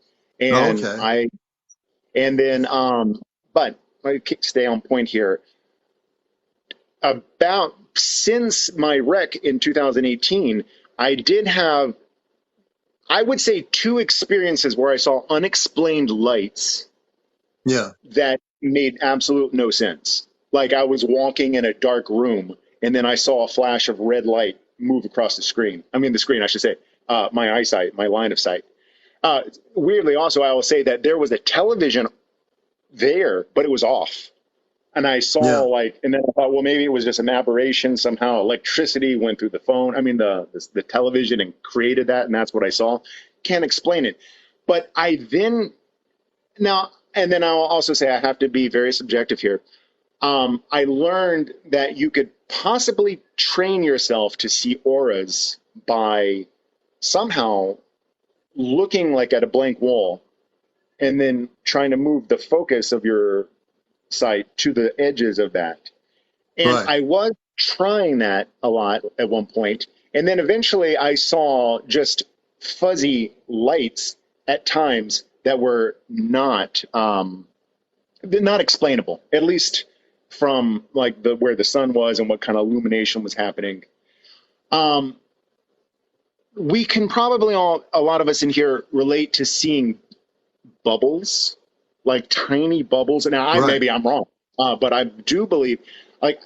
Oh, And okay. I, and then, but I stay on point here. About since my wreck in 2018, I did have, I would say, two experiences where I saw unexplained lights Yeah. that made absolute no sense. Like I was walking in a dark room and then I saw a flash of red light move across the screen. I mean, the screen, I should say, my eyesight, my line of sight. Weirdly, also, I will say that there was a television there, but it was off. And I saw Yeah. and then I thought, well, maybe it was just an aberration. Somehow electricity went through the phone. I mean, the television and created that. And that's what I saw. Can't explain it. But I then, now, and then I'll also say I have to be very subjective here. I learned that you could possibly train yourself to see auras by somehow looking like at a blank wall and then trying to move the focus of your sight to the edges of that. And Right. I was trying that a lot at one point, and then eventually I saw just fuzzy lights at times that were not explainable, at least from like the where the sun was and what kind of illumination was happening. Um, we can probably all, a lot of us in here, relate to seeing bubbles, like tiny bubbles. Now, Right. maybe I'm wrong, but I do believe, like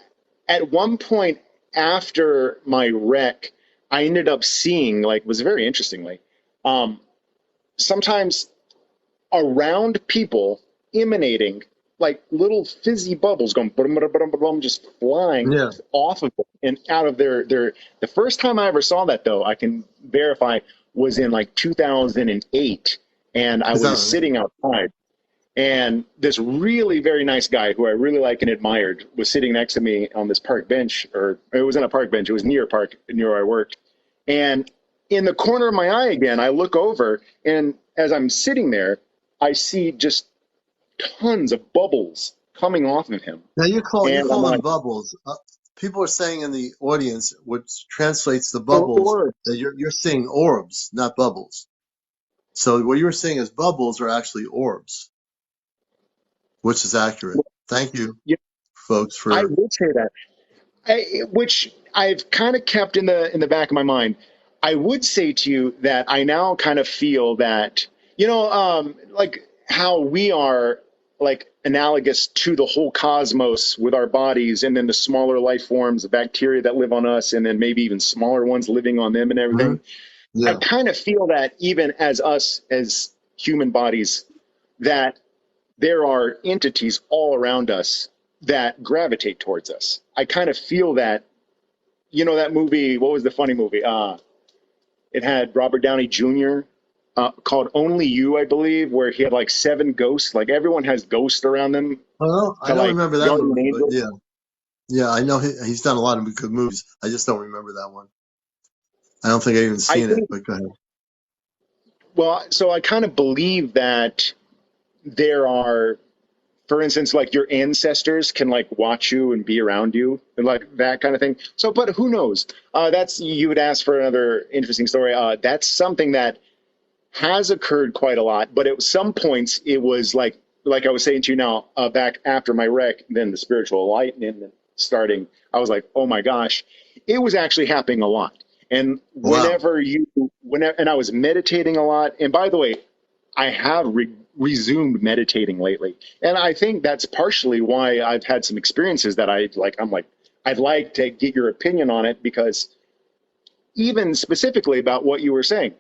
at one point after my wreck, I ended up seeing, like, was very interestingly, um, sometimes around people emanating like little fizzy bubbles going brum, brum, brum, brum, just flying Yeah. off of them and out of their the first time I ever saw that, though, I can verify, was in like 2008, and I Is that was sitting outside, and this really very nice guy who I really like and admired was sitting next to me on this park bench, or it was on a park bench, it was near a park near where I worked. And in the corner of my eye again, I look over, and as I'm sitting there, I see just tons of bubbles coming off of him. now you And I'm call them like, bubbles. People are saying in the audience, which translates the bubbles, or that you're seeing orbs, not bubbles. So what you were seeing as bubbles are actually orbs, which is accurate. Thank you, yeah, folks, I for would say that. Which I've kind of kept in the back of my mind. I would say to you that I now kind of feel that, like how we are like analogous to the whole cosmos with our bodies, and then the smaller life forms, the bacteria that live on us, and then maybe even smaller ones living on them and Mhm. everything. I Yeah. kind of feel that even as us as human bodies, that there are entities all around us that gravitate towards us. I kind of feel that, that movie, what was the funny movie? It had Robert Downey Jr., called Only You, I believe, where he had like seven ghosts. Like everyone has ghosts around them, Well, I kind of don't like remember that guardian movie, but angels. yeah, yeah, I know he's done a lot of good movies. I just don't remember that one. I don't think I even I seen it, think, but go ahead. well, so I kind of believe that there are, for instance, like your ancestors can like watch you and be around you and like that kind of thing. So, but who knows? That's, you would ask for another interesting story. That's something that has occurred quite a lot, but at some points it was like I was saying to you now, back after my wreck, then the spiritual enlightenment starting. I was like, oh my gosh, it was actually happening a lot. And Wow. whenever, and I was meditating a lot. And by the way, I have resumed meditating lately, and I think that's partially why I've had some experiences that I like. I'm like, I'd like to get your opinion on it, because even specifically about what you were saying,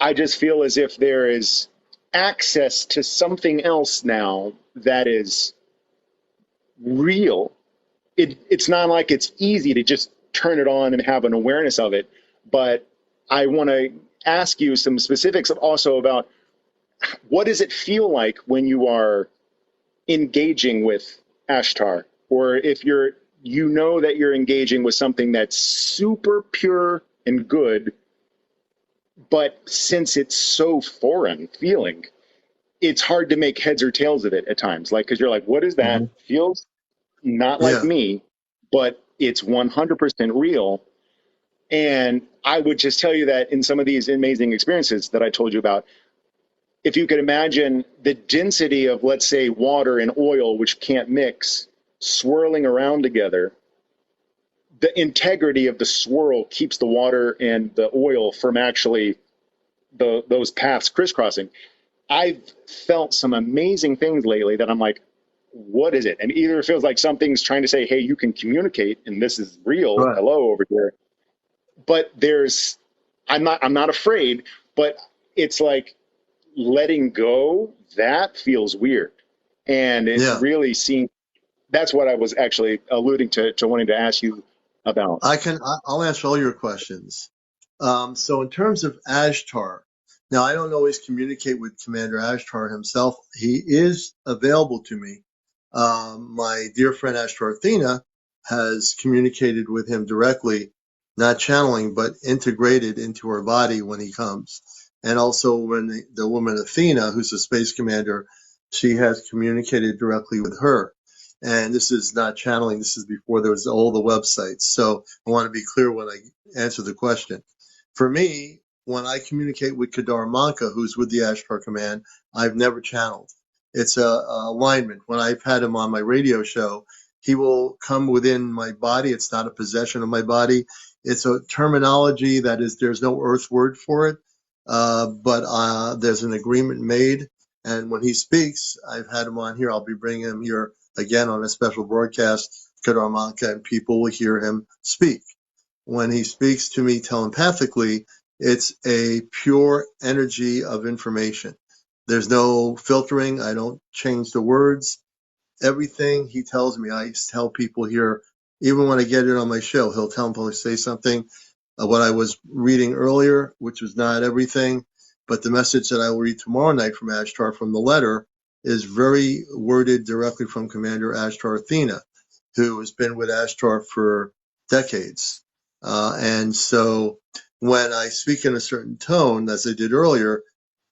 I just feel as if there is access to something else now that is real. It's not like it's easy to just turn it on and have an awareness of it. But I want to ask you some specifics also about what does it feel like when you are engaging with Ashtar, or if you know that you're engaging with something that's super pure and good, but since it's so foreign feeling, it's hard to make heads or tails of it at times. Like, because you're like, what is that? Hmm. Feels not like Yeah. me, but it's 100% real. And I would just tell you that in some of these amazing experiences that I told you about, if you could imagine the density of, let's say, water and oil, which can't mix, swirling around together, the integrity of the swirl keeps the water and the oil from actually those paths crisscrossing. I've felt some amazing things lately that I'm like, what is it? And either it feels like something's trying to say, hey, you can communicate and this is real. Right. Hello over here. But I'm not afraid, but it's like letting go, that feels weird. And it Yeah. really seems that's what I was actually alluding to wanting to ask you about. I'll answer all your questions. So in terms of Ashtar, now I don't always communicate with Commander Ashtar himself. He is available to me. My dear friend Ashtar Athena has communicated with him directly, not channeling, but integrated into her body when he comes. And also when the woman Athena, who's the space commander, she has communicated directly with her. And this is not channeling. This is before there was all the websites. So I want to be clear when I answer the question. For me, when I communicate with Kadar Manka, who's with the Ashtar Command, I've never channeled. It's a alignment. When I've had him on my radio show, he will come within my body. It's not a possession of my body. It's a terminology that is, there's no earth word for it, but there's an agreement made. And when he speaks, I've had him on here. I'll be bringing him here again on a special broadcast, Kadar Manka, and people will hear him speak. When he speaks to me telepathically, it's a pure energy of information. There's no filtering. I don't change the words. Everything he tells me, I tell people here, even when I get it on my show, he'll tell them, he'll say something. What I was reading earlier, which was not everything, but the message that I will read tomorrow night from Ashtar from the letter is very worded directly from Commander Ashtar Athena, who has been with Ashtar for decades. And so when I speak in a certain tone, as I did earlier,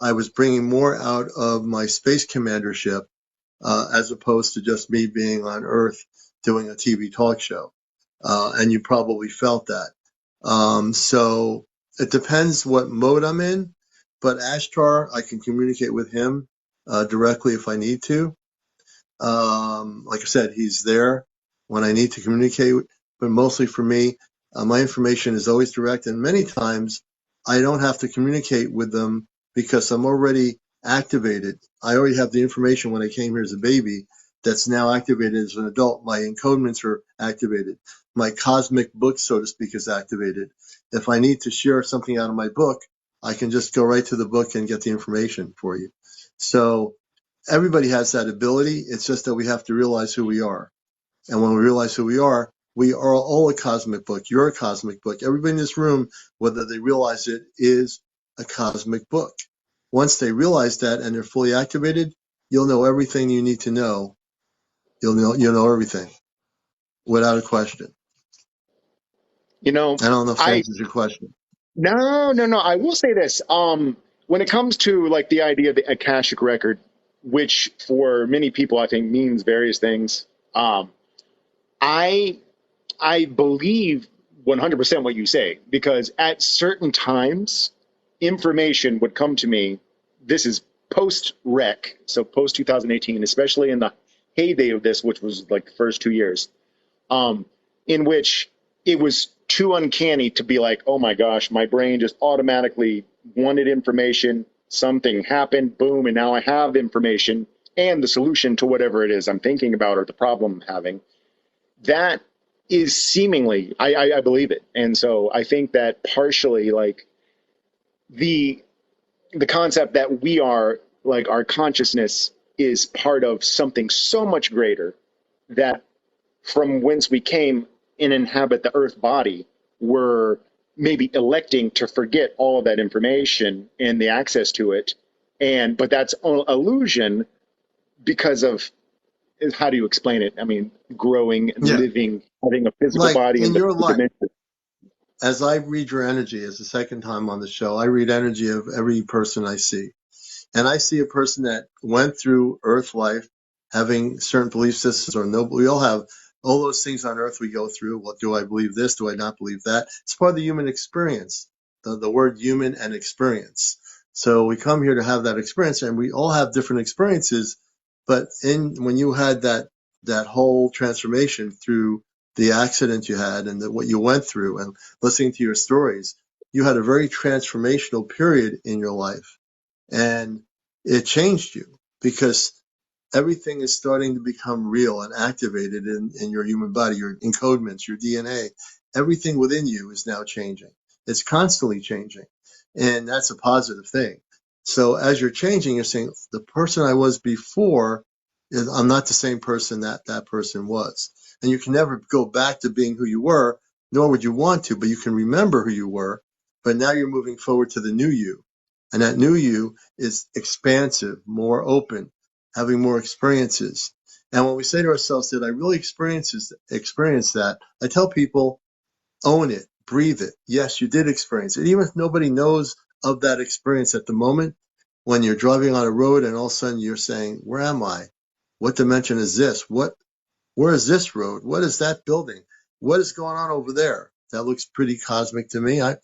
I was bringing more out of my space commandership as opposed to just me being on Earth doing a TV talk show. And you probably felt that. So it depends what mode I'm in, but Ashtar, I can communicate with him directly if I need to. Like I said, he's there when I need to communicate, but mostly for me, my information is always direct. And many times I don't have to communicate with them because I'm already activated. I already have the information when I came here as a baby that's now activated as an adult. My encodements are activated. My cosmic book, so to speak, is activated. If I need to share something out of my book, I can just go right to the book and get the information for you. So everybody has that ability. It's just that we have to realize who we are. And when we realize who we are all a cosmic book. You're a cosmic book. Everybody in this room, whether they realize it, is a cosmic book. Once they realize that and they're fully activated, you'll know everything you need to know. You'll know everything without a question. You know, I don't know if that I answers your question. no. I will say this. When it comes to like the idea of the Akashic record, which for many people I think means various things, I I believe 100% what you say because at certain times, information would come to me. This is post rec, so post 2018, especially in the heyday of this, which was like the first 2 years, um, in which it was too uncanny to be like, oh my gosh, my brain just automatically wanted information. Something happened, boom, and now I have information and the solution to whatever it is I'm thinking about or the problem I'm having. That is seemingly, I believe it. And so I think that partially like the the concept that we are like our consciousness is part of something so much greater that from whence we came and inhabit the earth body, we're maybe electing to forget all of that information and the access to it but that's all illusion because of, how do you explain it? I mean, growing, Yeah. living, having a physical Like body in in the your life, dimension. as I read your energy as the second time on the show, I read energy of every person I see. And I see a person that went through earth life having certain belief systems or no, we all have all those things on earth we go through. What do I believe this? Do I not believe that? It's part of the human experience, the word human and experience. So we come here to have that experience and we all have different experiences. But when you had that whole transformation through the accident you had and what you went through and listening to your stories, you had a very transformational period in your life. And it changed you because everything is starting to become real and activated in your human body, your encodements, your DNA. Everything within you is now changing. It's constantly changing. And that's a positive thing. So as you're changing, you're saying, the person I was before, I'm not the same person that person was. And you can never go back to being who you were, nor would you want to, but you can remember who you were. But now you're moving forward to the new you. And that new you is expansive, more open, having more experiences. And when we say to ourselves, did I really experience that? I tell people, own it, breathe it. Yes, you did experience it. Even if nobody knows of that experience at the moment, when you're driving on a road and all of a sudden you're saying, where am I? What dimension is this? Where is this road? What is that building? What is going on over there? That looks pretty cosmic to me. Am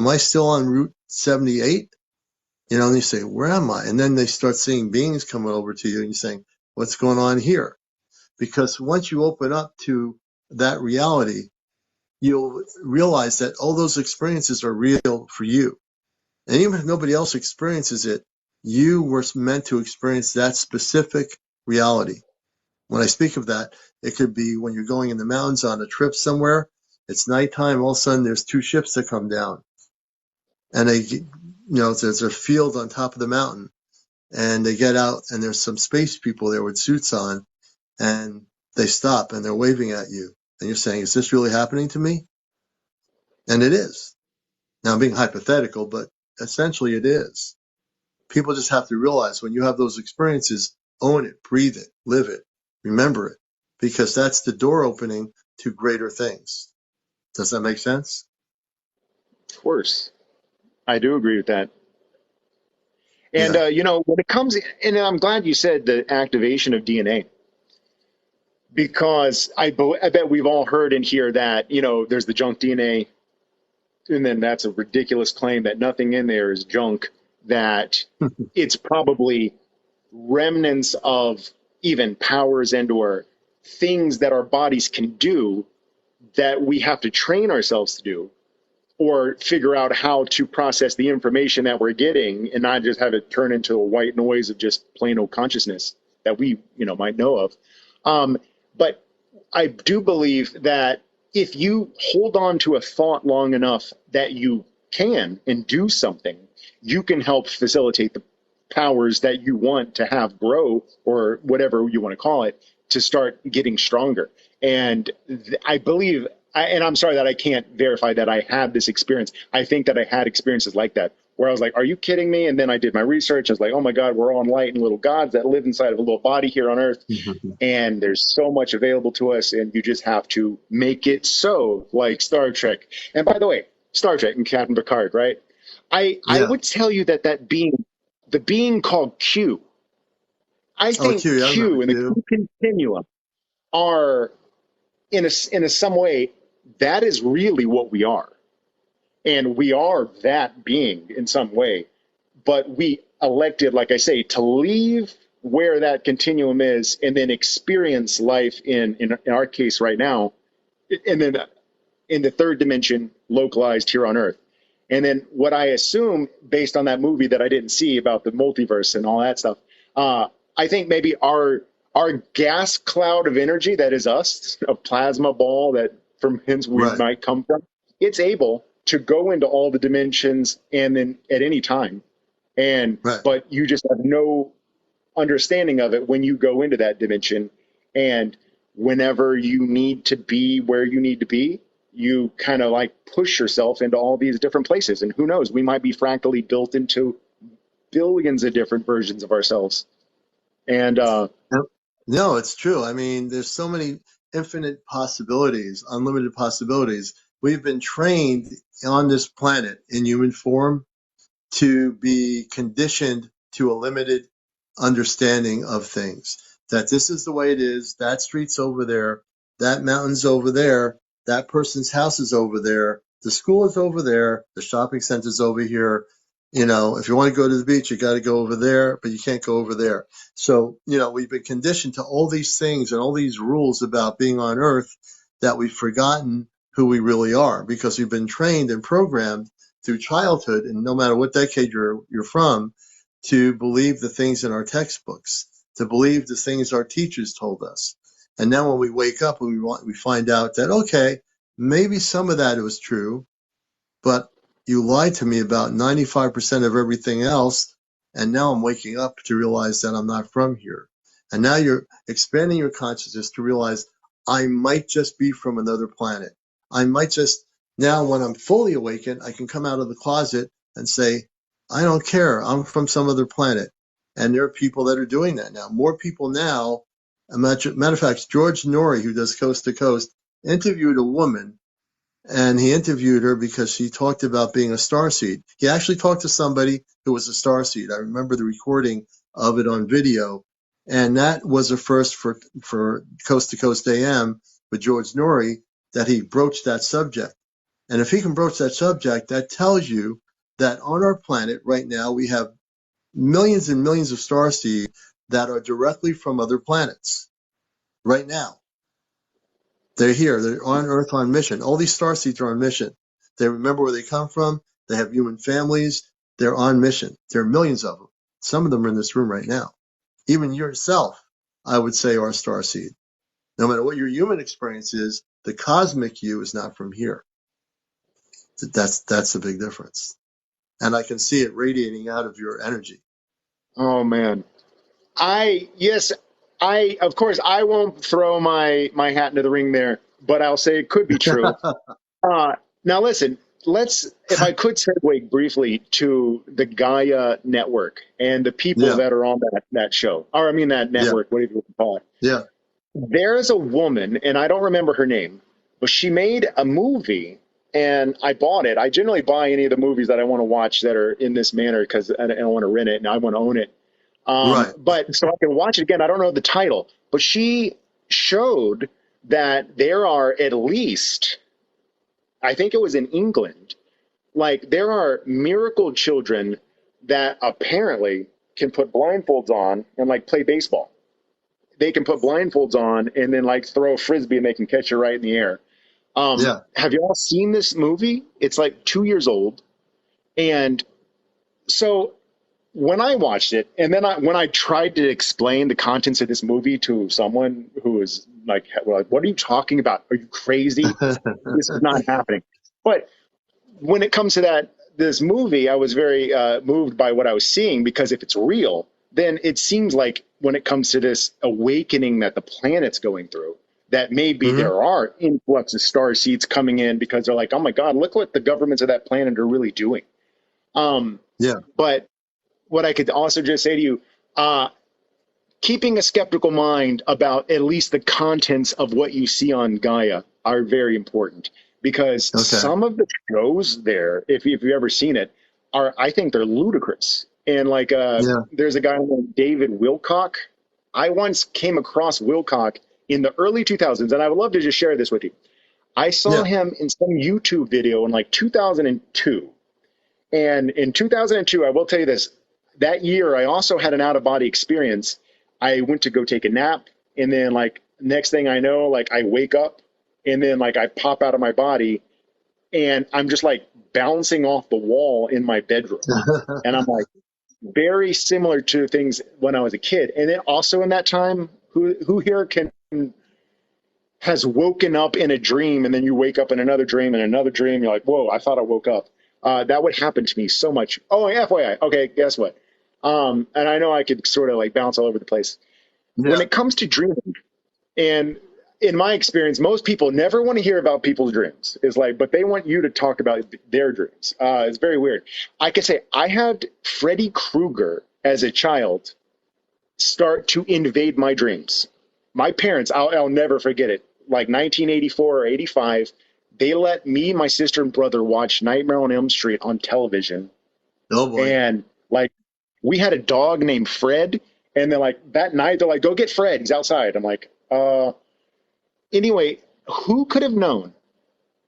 I still on Route 78? And you say, where am I? And then they start seeing beings coming over to you and you're saying, what's going on here? Because once you open up to that reality, you'll realize that all those experiences are real for you. And even if nobody else experiences it, you were meant to experience that specific reality. When I speak of that, it could be when you're going in the mountains on a trip somewhere, it's nighttime, all of a sudden there's two ships that come down. And there's a field on top of the mountain. And they get out and there's some space people there with suits on and they stop and they're waving at you. And you're saying, is this really happening to me? And it is. Now I'm being hypothetical, but essentially it is. People just have to realize when you have those experiences, own it, breathe it, live it, remember it, because that's the door opening to greater things. Does that make sense? Of course, I do agree with that. And Yeah. when it comes, and I'm glad you said the activation of DNA, because I bet we've all heard in here that there's the junk DNA, and then that's a ridiculous claim that nothing in there is junk. That it's probably remnants of even powers and or things that our bodies can do that we have to train ourselves to do or figure out how to process the information that we're getting and not just have it turn into a white noise of just plain old consciousness that we might know of. But I do believe that if you hold on to a thought long enough that you can and do something, you can help facilitate the powers that you want to have grow, or whatever you want to call it, to start getting stronger. And I believe, and I'm sorry that I can't verify that I had this experience. I think that I had experiences like that where I was like, are you kidding me? And then I did my research. I was like, oh my God, we're all light and little gods that live inside of a little body here on earth. And there's so much available to us, and you just have to make it so, like Star Trek. And by the way, Star Trek and Captain Picard, right? I Yeah. would tell you that being, the being called Q, I Oh, think Q. Yeah, I remember Q and the Q. Q continuum are, in a some way, that is really what we are. And we are that being in some way. But we elected, like I say, to leave where that continuum is and then experience life in our case right now, and then in the third dimension, localized here on Earth. And then what I assume, based on that movie that I didn't see about the multiverse and all that stuff, I think maybe our gas cloud of energy that is us, a plasma ball that from hence we Right. might come from, it's able to go into all the dimensions and then at any time. And Right. but you just have no understanding of it when you go into that dimension. And whenever you need to be where you need to be, you kind of like push yourself into all these different places. And who knows, we might be fractally built into billions of different versions of ourselves. And Yep. No, it's true. I mean, there's so many infinite possibilities, unlimited possibilities. We've been trained on this planet in human form to be conditioned to a limited understanding of things. That this is the way it is, that street's over there, that mountain's over there, that person's house is over there, the school is over there, the shopping center's over here. If you want to go to the beach, you got to go over there, but you can't go over there. So, we've been conditioned to all these things and all these rules about being on Earth that we've forgotten who we really are because we've been trained and programmed through childhood, and no matter what decade you're from, to believe the things in our textbooks, to believe the things our teachers told us. And now when we wake up and we find out that, okay, maybe some of that was true, but you lied to me about 95% of everything else, and now I'm waking up to realize that I'm not from here. And now you're expanding your consciousness to realize I might just be from another planet. I might just, now when I'm fully awakened, I can come out of the closet and say, I don't care, I'm from some other planet. And there are people that are doing that now. More people now. Matter of fact, George Norrie, who does Coast to Coast, interviewed a woman, and he interviewed her because she talked about being a starseed. He actually talked to somebody who was a starseed. I remember the recording of it on video, and that was a first for Coast to Coast AM with George Norrie, that he broached that subject. And if he can broach that subject, that tells you that on our planet right now we have millions and millions of starseeds that are directly from other planets right now. They're here. They're on Earth on mission. All these starseeds are on mission. They remember where they come from. They have human families. They're on mission. There are millions of them. Some of them are in this room right now. Even yourself, I would say, are a starseed. No matter what your human experience is, the cosmic you is not from here. That's a big difference. And I can see it radiating out of your energy. oh man, yes, of course I won't throw my hat into the ring there, but I'll say it could be true. Now listen, if I could segue briefly to the Gaia network and the people Yeah, that are on that show, or I mean that yeah, network, whatever you call it. yeah, There's a woman, and I don't remember her name, but she made a movie, and I bought it. I generally buy any of the movies that I want to watch that are in this manner because I don't want to rent it and I want to own it. right. But so I can watch it again. I don't know the title, but she showed that there are at least, I think it was in England, like there are miracle children that apparently can put blindfolds on and like play baseball. They can put blindfolds on and then like throw a frisbee and they can catch it right in the air. Yeah. Have you all seen this movie? It's like 2 years old. And so when I watched it, and then when I tried to explain the contents of this movie to someone who was like, what are you talking about? Are you crazy? This is not happening. But when it comes to this movie, I was very moved by what I was seeing, because if it's real, then it seems like when it comes to this awakening that the planet's going through, that maybe Hmm. there are influx of star seeds coming in because they're like, oh my God, look what the governments of that planet are really doing. Um, Yeah. but what I could also just say to you, keeping a skeptical mind about at least the contents of what you see on Gaia are very important, because Okay. some of the shows there, if you've ever seen it, I think they're ludicrous. And like, Yeah. there's a guy named David Wilcock. I once came across Wilcock in the early 2000s, and I would love to just share this with you. I saw Yeah. him in some YouTube video in like 2002. And in 2002, I will tell you this, that year, I also had an out of body experience. I went to go take a nap. And then like next thing I know, like I wake up and then like I pop out of my body and I'm just like bouncing off the wall in my bedroom. And I'm like, very similar to things when I was a kid. And then also in that time, who here has woken up in a dream and then you wake up in another dream and another dream? You're like, whoa, I thought I woke up. That would happen to me so much. Oh, FYI. Okay, guess what? And I know I could sort of like bounce all over the place. When Yeah. it comes to dreaming, and in my experience, most people never want to hear about people's dreams. It's like, but they want you to talk about their dreams. It's very weird. I can say I had Freddy Krueger as a child start to invade my dreams. My parents, I'll never forget it. Like 1984 or 85, they let me, my sister, and brother watch Nightmare on Elm Street on television. Oh boy. And like, we had a dog named Fred. And then like that night, they're like, go get Fred. He's outside. I'm like, anyway, who could have known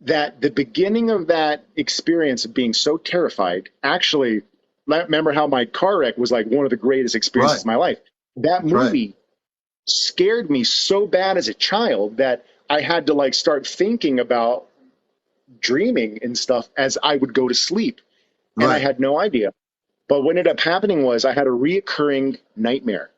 that the beginning of that experience of being so terrified, actually, remember how my car wreck was like one of the greatest experiences Right. of my life. That Right. movie scared me so bad as a child that I had to like start thinking about dreaming and stuff as I would go to sleep. And I Right. had no idea. But what ended up happening was I had a reoccurring nightmare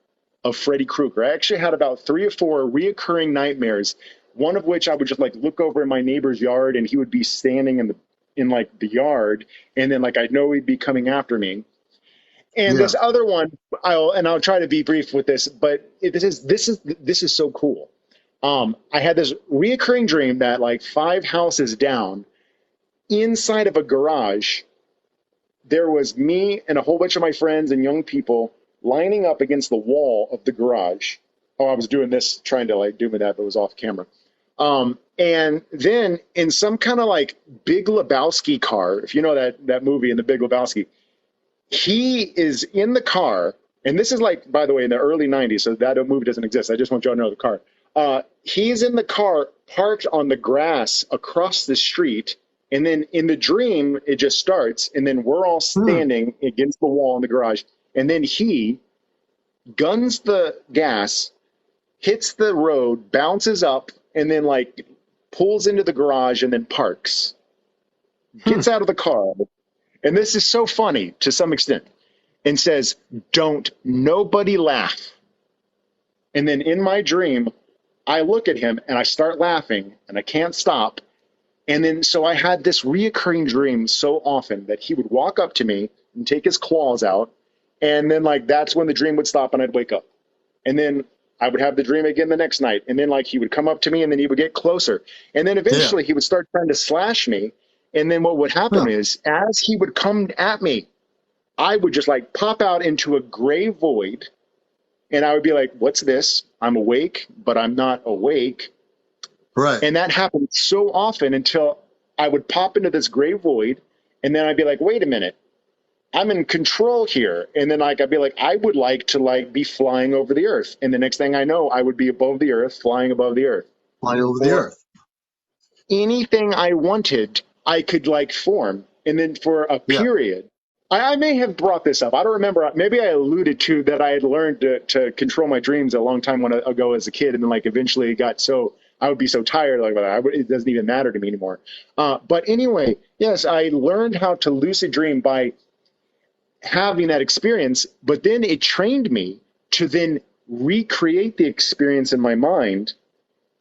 of Freddy Krueger. I actually had about 3 or 4 reoccurring nightmares, one of which I would just like look over in my neighbor's yard and he would be standing in like the yard, and then like I know he'd be coming after me. And Yeah. this other one, I'll try to be brief with this, but this is so cool. I had this reoccurring dream that like 5 houses down, inside of a garage, there was me and a whole bunch of my friends and young people lining up against the wall of the garage. Oh, I was doing this, trying to like do that, but it was off camera. And then in some kind of like Big Lebowski car, if you know that movie in the Big Lebowski, he is in the car, and this is like, by the way, in the early 90s, so that movie doesn't exist. I just want you all to know the car. He's in the car parked on the grass across the street, and then in the dream, it just starts, and then we're all Hmm. standing against the wall in the garage, and then he guns the gas, hits the road, bounces up, and then like pulls into the garage and then parks, Hmm. gets out of the car, and this is so funny to some extent, and says, "Don't nobody laugh." And then in my dream, I look at him and I start laughing and I can't stop. And then so I had this reoccurring dream so often that he would walk up to me and take his claws out. And then like that's when the dream would stop and I'd wake up. And then I would have the dream again the next night. And then like he would come up to me and then he would get closer. And then Yeah. eventually he would start trying to slash me. And then what would happen Huh. is as he would come at me, I would just like pop out into a gray void, and I would be like, what's this? I'm awake, but I'm not awake. Right. And that happened so often until I would pop into this gray void, and then I'd be like, wait a minute, I'm in control here. And then like I'd be like, I would like to like be flying over the earth. And the next thing I know, I would be above the earth, flying above the earth. Flying over the Or earth. anything I wanted, I could like form. And then for a Yeah. period, I may have brought this up. I don't remember. Maybe I alluded to that I had learned to control my dreams a long time ago as a kid. And then like eventually it got so I would be so tired, like it doesn't even matter to me anymore. But anyway, yes, I learned how to lucid dream by having that experience, but then it trained me to then recreate the experience in my mind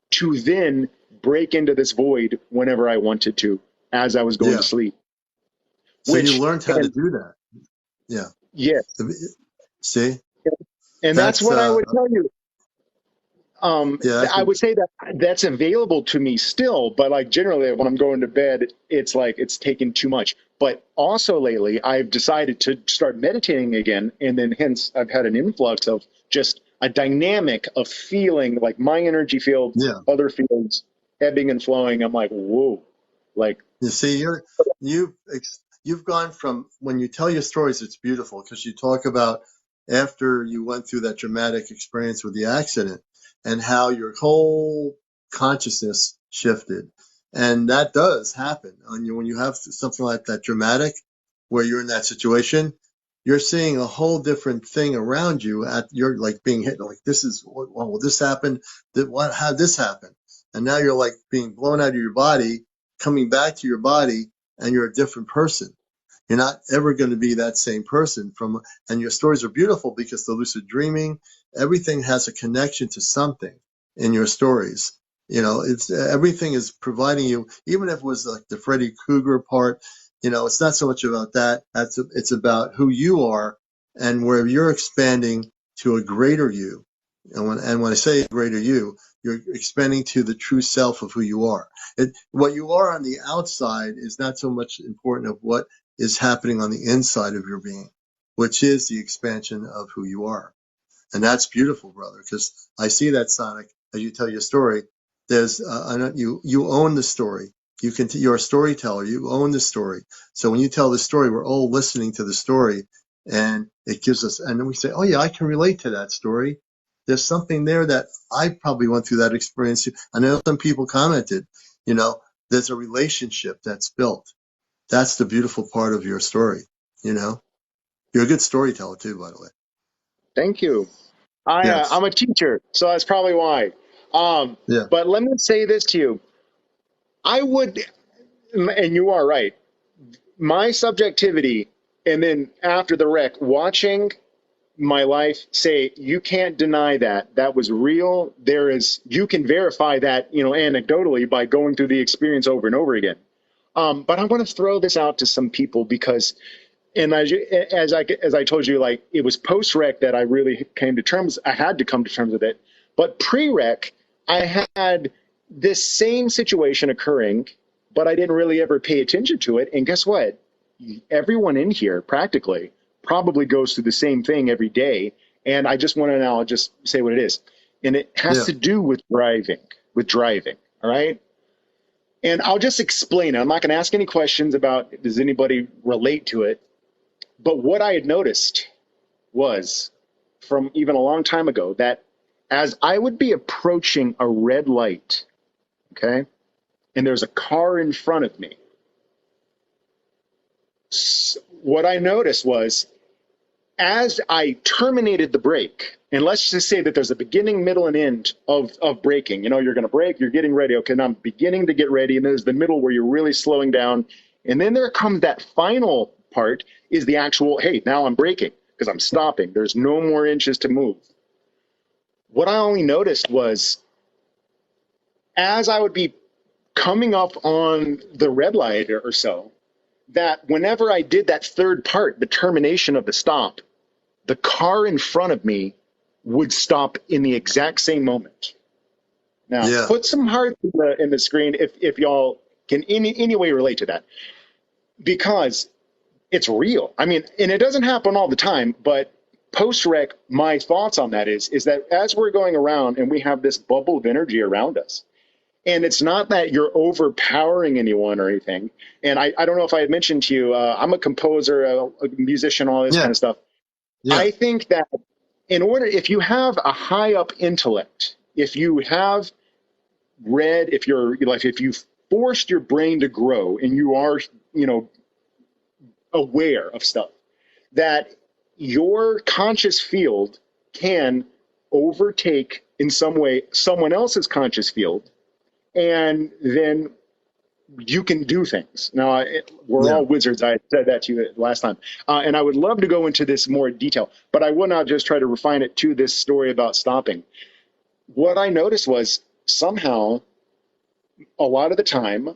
to then break into this void whenever I wanted to as I was going to Yeah. sleep. So you Which, learned how to and do that. Yeah. yeah, See, and that's that's what I would tell you. yeah. That's I would say that that's available to me still, but like generally when I'm going to bed, it's like it's taken too much. But also lately, I've decided to start meditating again, and then hence I've had an influx of just a dynamic of feeling like my energy field, yeah. other fields ebbing and flowing. I'm like, whoa, like You see, you've gone from when you tell your stories, it's beautiful because you talk about after you went through that dramatic experience with the accident and how your whole consciousness shifted, and that does happen. When you have something like that dramatic, where you're in that situation, you're seeing a whole different thing around you. You're like being hit like this is what will this happen? How this happen? And now you're like being blown out of your body, coming back to your body, and you're a different person. You're not ever going to be that same person and your stories are beautiful because the lucid dreaming, everything has a connection to something in your stories. It's everything is providing you, even if it was like the Freddy Krueger part, it's not so much about that. It's about who you are and where you're expanding to a greater you. And when I say greater you, you're expanding to the true self of who you are. What you are on the outside is not so much important of what is happening on the inside of your being, which is the expansion of who you are. And that's beautiful, brother, because I see that, Sonic, as you tell your story. There's you own the story. You're a storyteller. You own the story. So when you tell the story, we're all listening to the story, and it gives us. And then we say, "Oh yeah, I can relate to that story." There's something there that I probably went through that experience. I know some people commented, you know, there's a relationship that's built. That's the beautiful part of your story. You know, you're a good storyteller too, by the way. Thank you. Yes. I'm a teacher, so that's probably why. Um, Yeah. but let me say this to you. I would, and you are right, my subjectivity, and then after the wreck, watching my life say, you can't deny that. That was real. You can verify that, anecdotally by going through the experience over and over again. But I want to throw this out to some people because, and as I told you, like it was post rec that I really came to terms. I had to come to terms with it. But pre rec, I had this same situation occurring, but I didn't really ever pay attention to it. And guess what? Everyone in here practically probably goes through the same thing every day. And I just want to now just say what it is. And it has Yeah. to do with driving. All right. And I'll just explain it. I'm not going to ask any questions about does anybody relate to it. But what I had noticed was from even a long time ago that as I would be approaching a red light, okay, and there's a car in front of me, what I noticed was as I terminated the brake, and let's just say that there's a beginning, middle, and end of braking. You're going to brake, you're getting ready. Okay, now I'm beginning to get ready, and there's the middle where you're really slowing down. And then there comes that final part is the actual, hey, now I'm braking because I'm stopping. There's no more inches to move. What I only noticed was as I would be coming up on the red light or so, that whenever I did that third part, the termination of the stop, the car in front of me would stop in the exact same moment. Now, Yeah. put some hearts in the screen if y'all can any way relate to that, because it's real. I mean, and it doesn't happen all the time, but post rec, my thoughts on that is that as we're going around and we have this bubble of energy around us, and it's not that you're overpowering anyone or anything. And I don't know if I had mentioned to you, I'm a composer, a musician, all this Yeah. kind of stuff. Yeah. I think that if you have a high up intellect, if you have read, if you've forced your brain to grow and you are, aware of stuff, that your conscious field can overtake in some way someone else's conscious field, and then you can do things. Now, we're Yeah. all wizards. I said that to you last time. And I would love to go into this more detail, but I will not just try to refine it to this story about stopping. What I noticed was somehow, a lot of the time,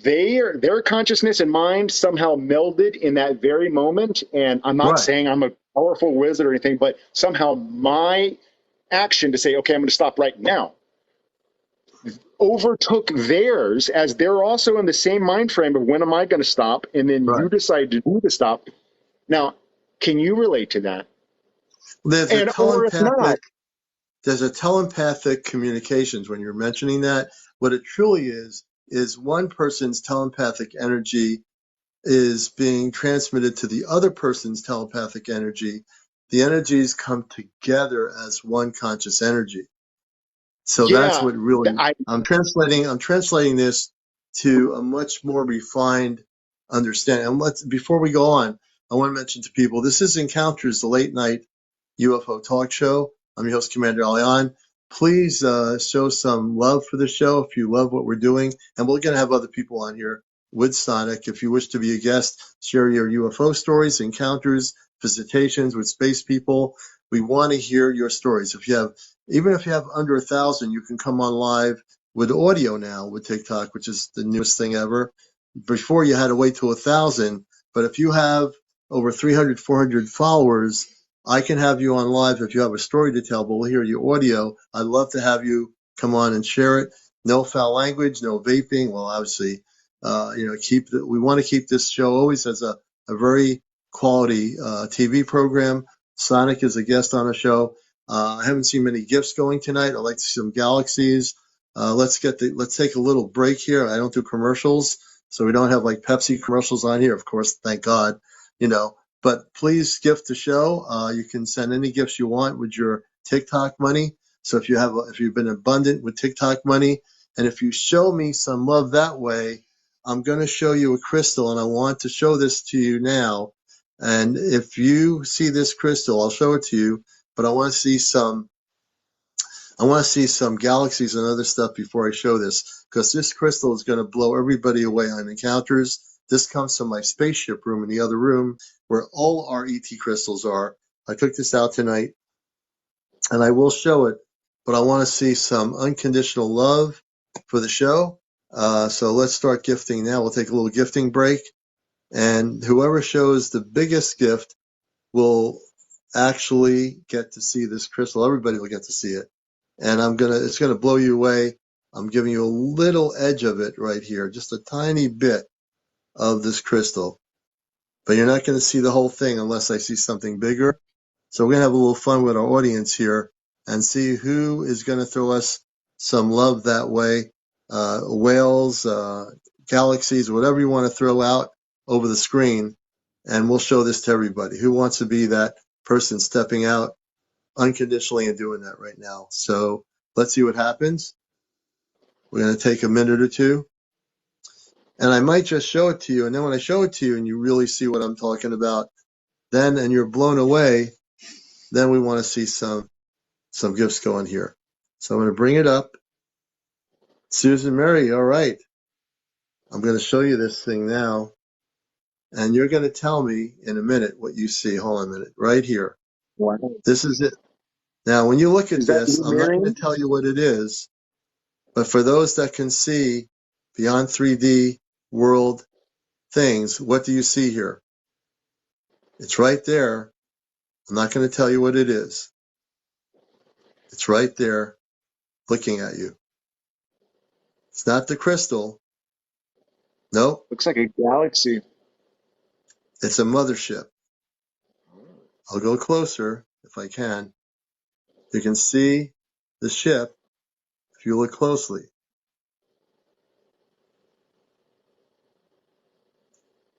their consciousness and mind somehow melded in that very moment. And I'm not Right. saying I'm a powerful wizard or anything, but somehow my action to say, okay, I'm going to stop right now, overtook theirs, as they're also in the same mind frame of when am I going to stop, and then Right. you decide to do the stop. Now, can you relate to that? There's a And or if not, telepathic there's a telepathic communications when you're mentioning that. What it truly is one person's telepathic energy is being transmitted to the other person's telepathic energy. The energies come together as one conscious energy. So that's yeah, what really I I'm translating this to a much more refined understanding. And before we go on, I want to mention to people this is Encounters, the late night UFO talk show. I'm your host, CmdrAleon. Please show some love for the show if you love what we're doing. And we're going to have other people on here with Sonic. If you wish to be a guest, share your UFO stories, encounters, visitations with space people. We want to hear your stories. Even if you have under 1,000, you can come on live with audio now with TikTok, which is the newest thing ever. Before you had to wait till 1,000, but if you have over 300, 400 followers, I can have you on live if you have a story to tell, but we'll hear your audio. I'd love to have you come on and share it. No foul language, no vaping. Well, obviously, we want to keep this show always as a very quality TV program. Sonic is a guest on the show. I haven't seen many gifts going tonight. I'd like to see some galaxies. Let's take a little break here. I don't do commercials, so we don't have like Pepsi commercials on here. Of course, thank God, you know. But please gift the show. You can send any gifts you want with your TikTok money. So if you've been abundant with TikTok money, and if you show me some love that way, I'm going to show you a crystal, and I want to show this to you now. And if you see this crystal, I'll show it to you. But I want to see some galaxies and other stuff before I show this, because this crystal is going to blow everybody away on encounters. This comes from my spaceship room in the other room where all our ET crystals are. I took this out tonight and I will show it, but I want to see some unconditional love for the show. So let's start gifting now. We'll take a little gifting break, and whoever shows the biggest gift will actually get to see this crystal. Everybody will get to see it. And it's gonna blow you away. I'm giving you a little edge of it right here, just a tiny bit of this crystal. But you're not gonna see the whole thing unless I see something bigger. So we're gonna have a little fun with our audience here and see who is gonna throw us some love that way. Whales, galaxies, whatever you want to throw out over the screen. And we'll show this to everybody. Who wants to be that person stepping out unconditionally and doing that right now? So let's see what happens. We're going to take a minute or two. And I might just show it to you. And then when I show it to you and you really see what I'm talking about, and you're blown away, then we want to see some gifts going here. So I'm going to bring it up. Susan Mary, all right. I'm going to show you this thing now. And you're going to tell me in a minute what you see. Hold on a minute. Right here. Wow. This is it. Now, when you look at Is that this, you, I'm not going to Marion? tell you what it is, but for those that can see beyond 3D world things, what do you see here? It's right there. I'm not going to tell you what it is. It's right there looking at you. It's not the crystal. Nope. Looks like a galaxy. It's a mothership. I'll go closer if I can. You can see the ship if you look closely.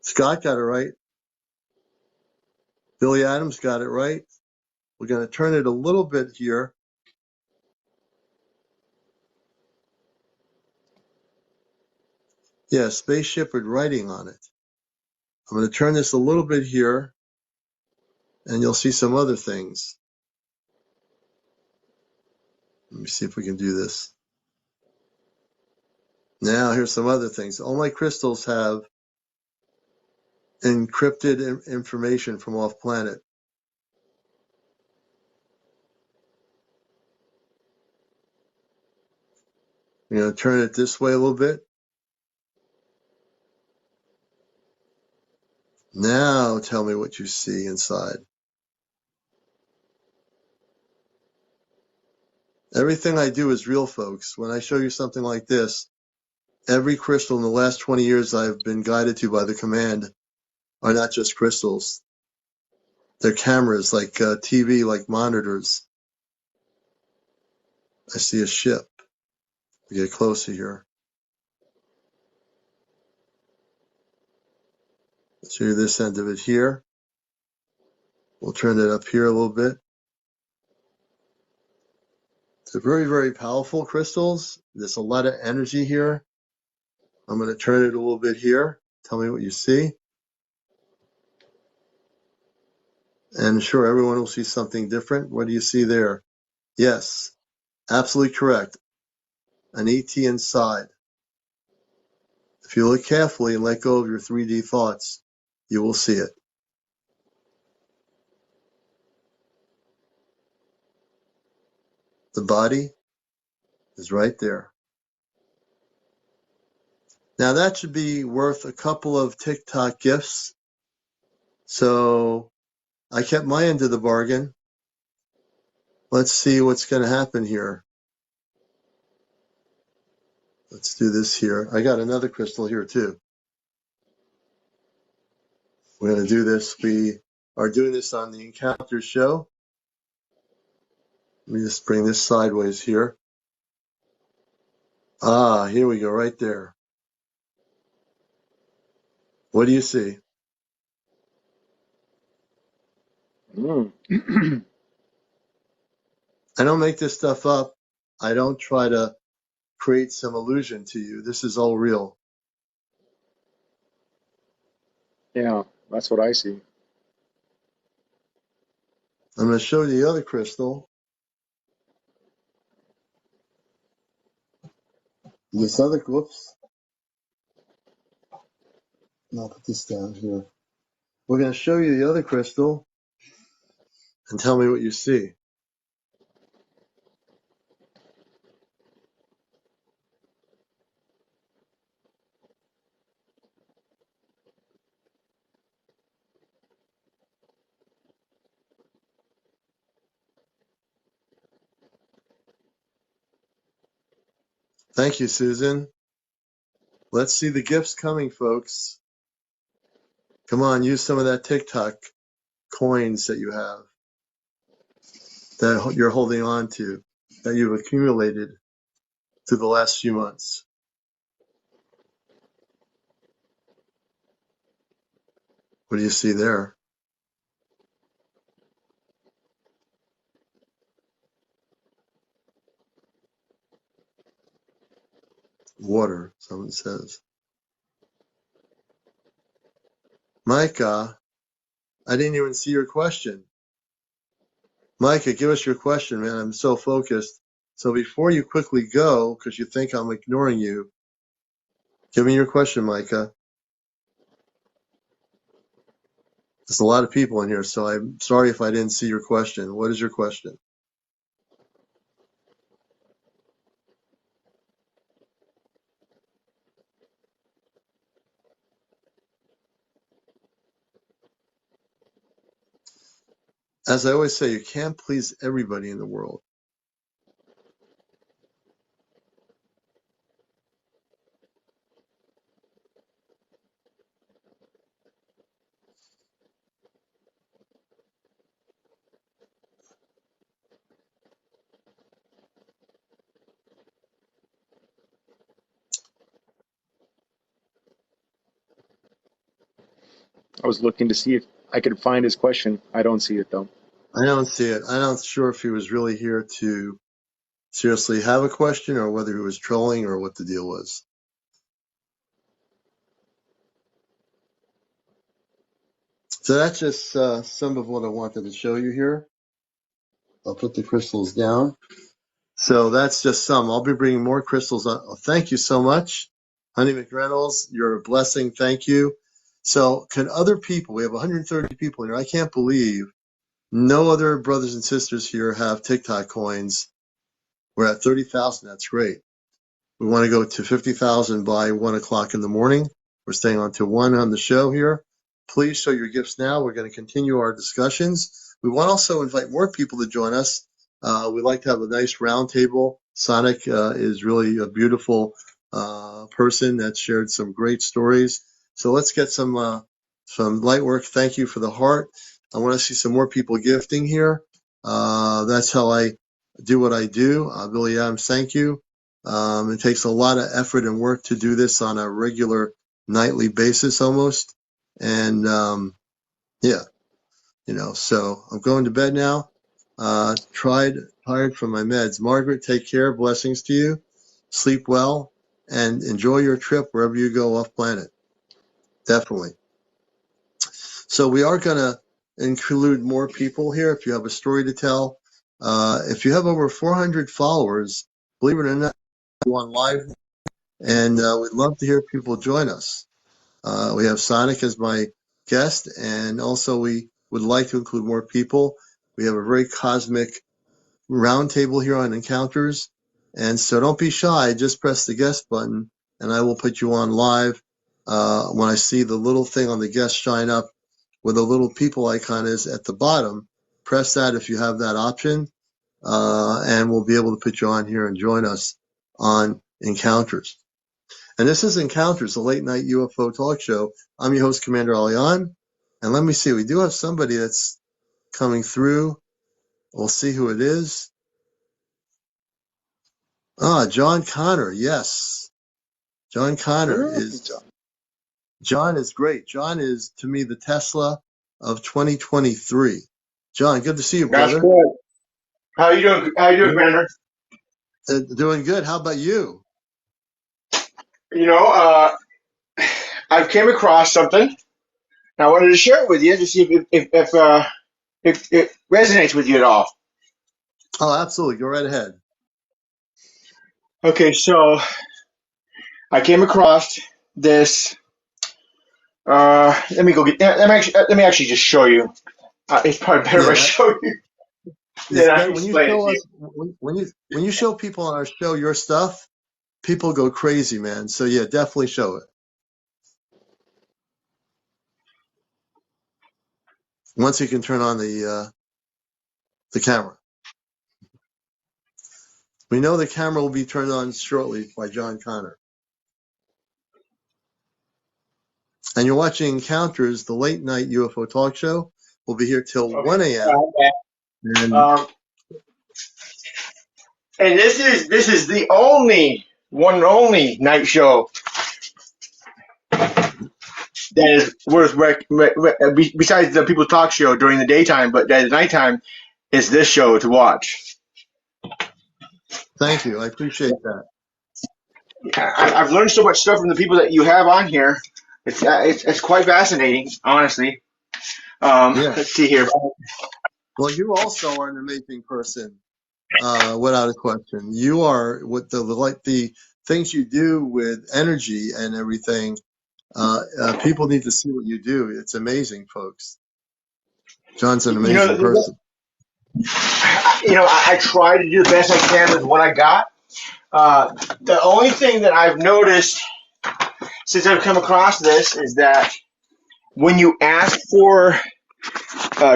Scott got it right. Billy Adams got it right. We're going to turn it a little bit here. Yeah, spaceship with writing on it. I'm going to turn this a little bit here, and you'll see some other things. Let me see if we can do this. Now, here's some other things. All my crystals have encrypted information from off planet. I'm going to turn it this way a little bit. Now, tell me what you see inside. Everything I do is real, folks. When I show you something like this, every crystal in the last 20 years I've been guided to by the command are not just crystals. They're cameras, like TV, like monitors. I see a ship. We get closer here. Let's show you this end of it here. We'll turn it up here a little bit. They're very, very powerful crystals. There's a lot of energy here. I'm going to turn it a little bit here. Tell me what you see. And sure, everyone will see something different. What do you see there? Yes, absolutely correct. An ET inside. If you look carefully and let go of your 3D thoughts, you will see it. The body is right there. Now that should be worth a couple of TikTok gifts. So I kept my end of the bargain. Let's see what's going to happen here. Let's do this here. I got another crystal here too. We're going to do this. We are doing this on the Encounter show. Let me just bring this sideways here. Ah, here we go, right there. What do you see? I don't make this stuff up. I don't try to create some illusion to you. This is all real. Yeah, that's what I see. I'm going to show you the other crystal. This other, whoops. I'll put this down here. We're going to show you the other crystal and tell me what you see. Thank you, Susan. Let's see the gifts coming, folks. Come on, use some of that TikTok coins that you have, that you're holding on to, that you've accumulated through the last few months. What do you see there? Water, someone says. Micah, I didn't even see your question. Micah, give us your question, man. I'm so focused. So before you quickly go, because you think I'm ignoring you, give me your question, Micah. There's a lot of people in here, so I'm sorry if I didn't see your question. What is your question? As I always say, you can't please everybody in the world. I was looking to see if I could find his question. I don't see it though. I don't see it. I'm not sure if he was really here to seriously have a question or whether he was trolling or what the deal was. So that's just some of what I wanted to show you here. I'll put the crystals down. So that's just some. I'll be bringing more crystals on. Oh, thank you so much. Honey McReynolds, you're a blessing. Thank you. So can other people, we have 130 people here. I can't believe no other brothers and sisters here have TikTok coins. We're at 30,000. That's great. We want to go to 50,000 by 1 o'clock in the morning. We're staying on to 1 on the show here. Please show your gifts now. We're going to continue our discussions. We want to also invite more people to join us. We like to have a nice round table. Sonic is really a beautiful person that shared some great stories. So let's get some light work. Thank you for the heart. I want to see some more people gifting here. That's how I do what I do. Billy Adams, thank you. It takes a lot of effort and work to do this on a regular nightly basis almost. And yeah, so I'm going to bed now. Tired from my meds. Margaret, take care. Blessings to you. Sleep well and enjoy your trip wherever you go off planet. Definitely. So we are going to include more people here if you have a story to tell. If you have over 400 followers, believe it or not, go on live, and we'd love to hear people join us. We have Sonic as my guest, and also we would like to include more people. We have a very cosmic roundtable here on Encounters, and so don't be shy. Just press the guest button, and I will put you on live. When I see the little thing on the guest shine up, where the little people icon is at the bottom. Press that if you have that option, and we'll be able to put you on here and join us on Encounters. And this is Encounters, the late night UFO talk show. I'm your host, CmdrAleon. And let me see, we do have somebody that's coming through. We'll see who it is. John Connor, yes. John Connor John is great. John is, to me, the Tesla of 2023. John, good to see you, That's brother. good. How you doing? How you doing, Commander? Doing good. How about you? You know, I came across something, and I wanted to share it with you to see if it resonates with you at all. Oh, absolutely. Go right ahead. Okay, so I came across this. Let me go get. Let me actually just show you. It's probably better if I show you It's than I better when you explain it show to you. us when you show people on our show your stuff, people go crazy, man. So yeah, definitely show it. Once you can turn on the camera. We know the camera will be turned on shortly by John Connor. And you're watching Encounters, the late night UFO talk show. We'll be here till 1 a.m. And Um, and this is the only one and only night show that is worth besides the People Talk show during the daytime, but at nighttime is this show to watch. thank you. I appreciate that. I've learned so much stuff from the people that you have on here. It's quite fascinating, honestly. Yeah. Let's see here. Well, you also are an amazing person, without a question. You are with the things you do with energy and everything. People need to see what you do. It's amazing, folks. John's an You know, amazing person. I try to do the best I can with what I got. The only thing that I've noticed since I've come across this is that when you ask for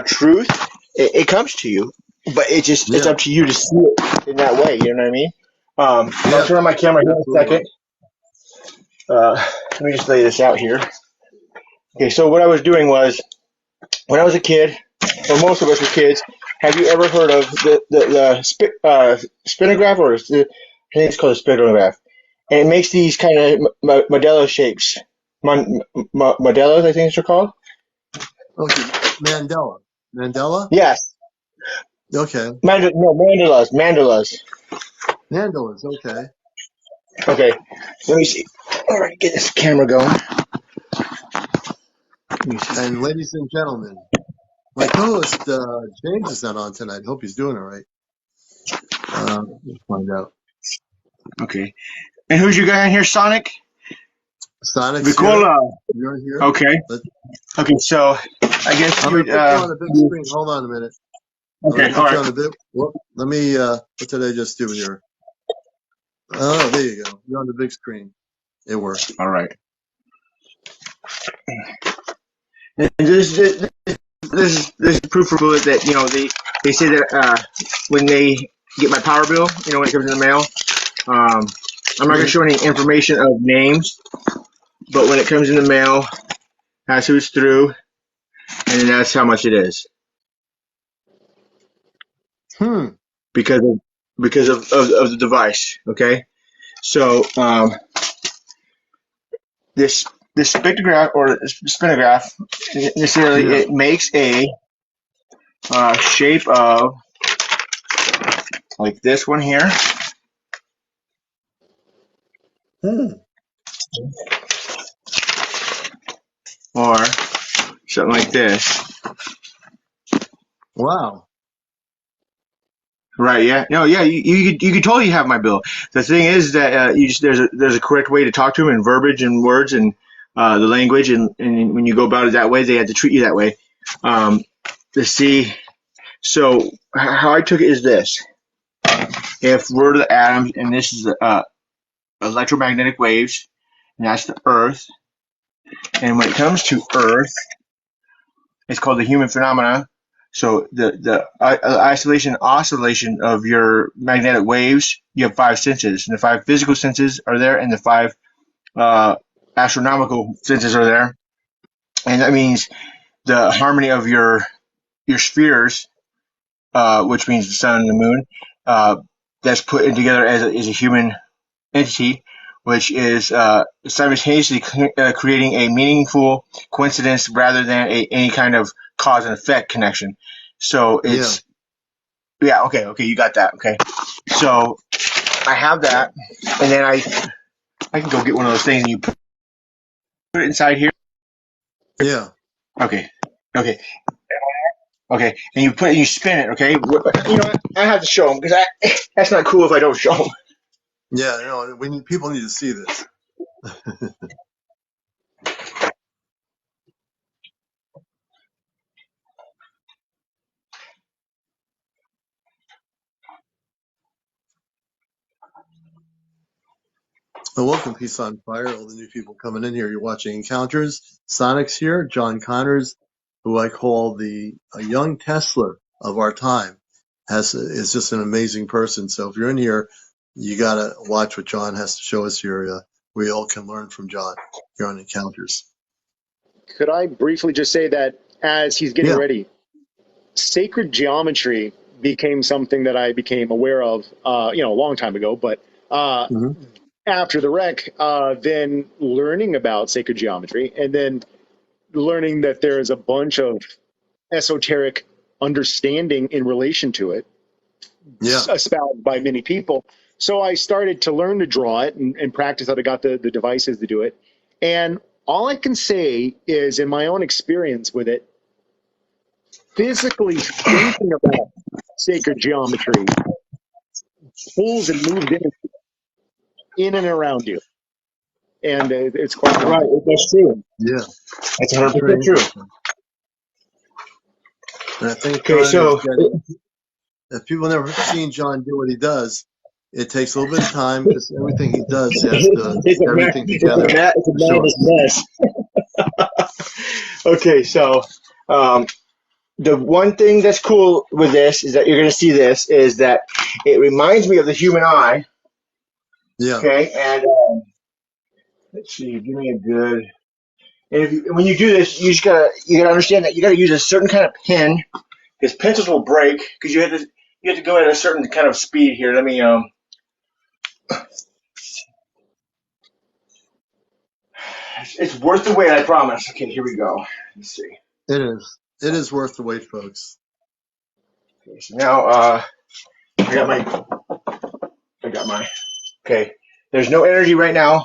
truth, it comes to you, but it's Yeah. up to you to see it in that way. You know what I mean? I'll Yeah. turn on my camera here in a Absolutely. second. Let me just lay this out here. Okay, so what I was doing was when I was a kid, or most of us were kids. Have you ever heard of the spinograph, or I think it's called a spinograph? And it makes these kind of Modelo shapes. Modelos, I think they're called. Okay. Mandela? Yes. Okay. Mandalas. Mandalas, okay. Okay. Let me see. All right, get this camera going. And ladies and gentlemen, my co-host James is not on tonight. Hope he's doing all right. We'll find out. Okay. And who's your guy in here, Sonic? Sonic's Vicola. here. You're here. Okay. Okay, so I guess I'm you going to would. put you on the big screen. Hold on a minute. I'm Okay, going to all put you right. on the big. Well, let me. What did I just do here? Oh, there you go. You're on the big screen. It worked. All right. And this is proof for bullet that they say that when they get my power bill, when it comes in the mail, I'm not going to show any information of names, but when it comes in the mail, that's who it's through, and that's how much it is. Because of the device. Okay, so this spectrograph or spinograph, it makes a shape of like this one here. Or something like this. Wow. Right? Yeah. No. Yeah. You could totally have my bill. The thing is that there's a correct way to talk to them in verbiage and words and the language, and when you go about it that way, they have to treat you that way. Let's see. So how I took it is this: if we're the atoms, and this is the electromagnetic waves, and that's the Earth. And when it comes to Earth, It's called the human phenomena. So the isolation oscillation of your magnetic waves, you have five senses, and the five physical senses are there, and the five uh, astronomical senses are there, and that means the harmony of your spheres, which means the sun and the moon, uh, that's put in together as a human entity, which is simultaneously creating a meaningful coincidence rather than any kind of cause and effect connection. So Yeah. yeah, okay, you got that, okay. So I have that, and then I can go get one of those things and you put it inside here. Yeah. Okay, okay, okay, and you spin it, okay. You know what? I have to show them because that's not cool if I don't show them. Yeah. No, people need to see this. Well, welcome, Peace on Fire. All the new people coming in here. You're watching Encounters. Sonic's here. John Connors, who I call a young Tesla of our time, is just an amazing person. So if you're in here, you got to watch what John has to show us here. We all can learn from John here on Encounters. Could I briefly just say that as he's getting Yeah. ready, sacred geometry became something that I became aware of, a long time ago. But Hmm. after the wreck, then learning about sacred geometry, and then learning that there is a bunch of esoteric understanding in relation to it, Yeah. espoused by many people. So I started to learn to draw it and practice how I got the devices to do it. And all I can say is, in my own experience with it, physically thinking about sacred geometry pulls and moves in and around you. And it's quite Right, something. that's true. Yeah. That's That's very 100% true. interesting. And I think Okay, John is so getting, if people never seen John do what he does, it takes a little bit of time because everything he does, he has to it's get everything together it's a to show madness us. mess. Okay, so um, the one thing that's cool with this is that you're going to see this is that it reminds me of the human eye. Yeah. Okay, and let's see, give me a good. And when you do this, you gotta understand that you gotta use a certain kind of pen because pencils will break because you have to go at a certain kind of speed here. Let me it's worth the wait, I promise. Okay, here we go. Let's see. It is. It is worth the wait, folks. Okay, so now I got my. Okay, there's no energy right now.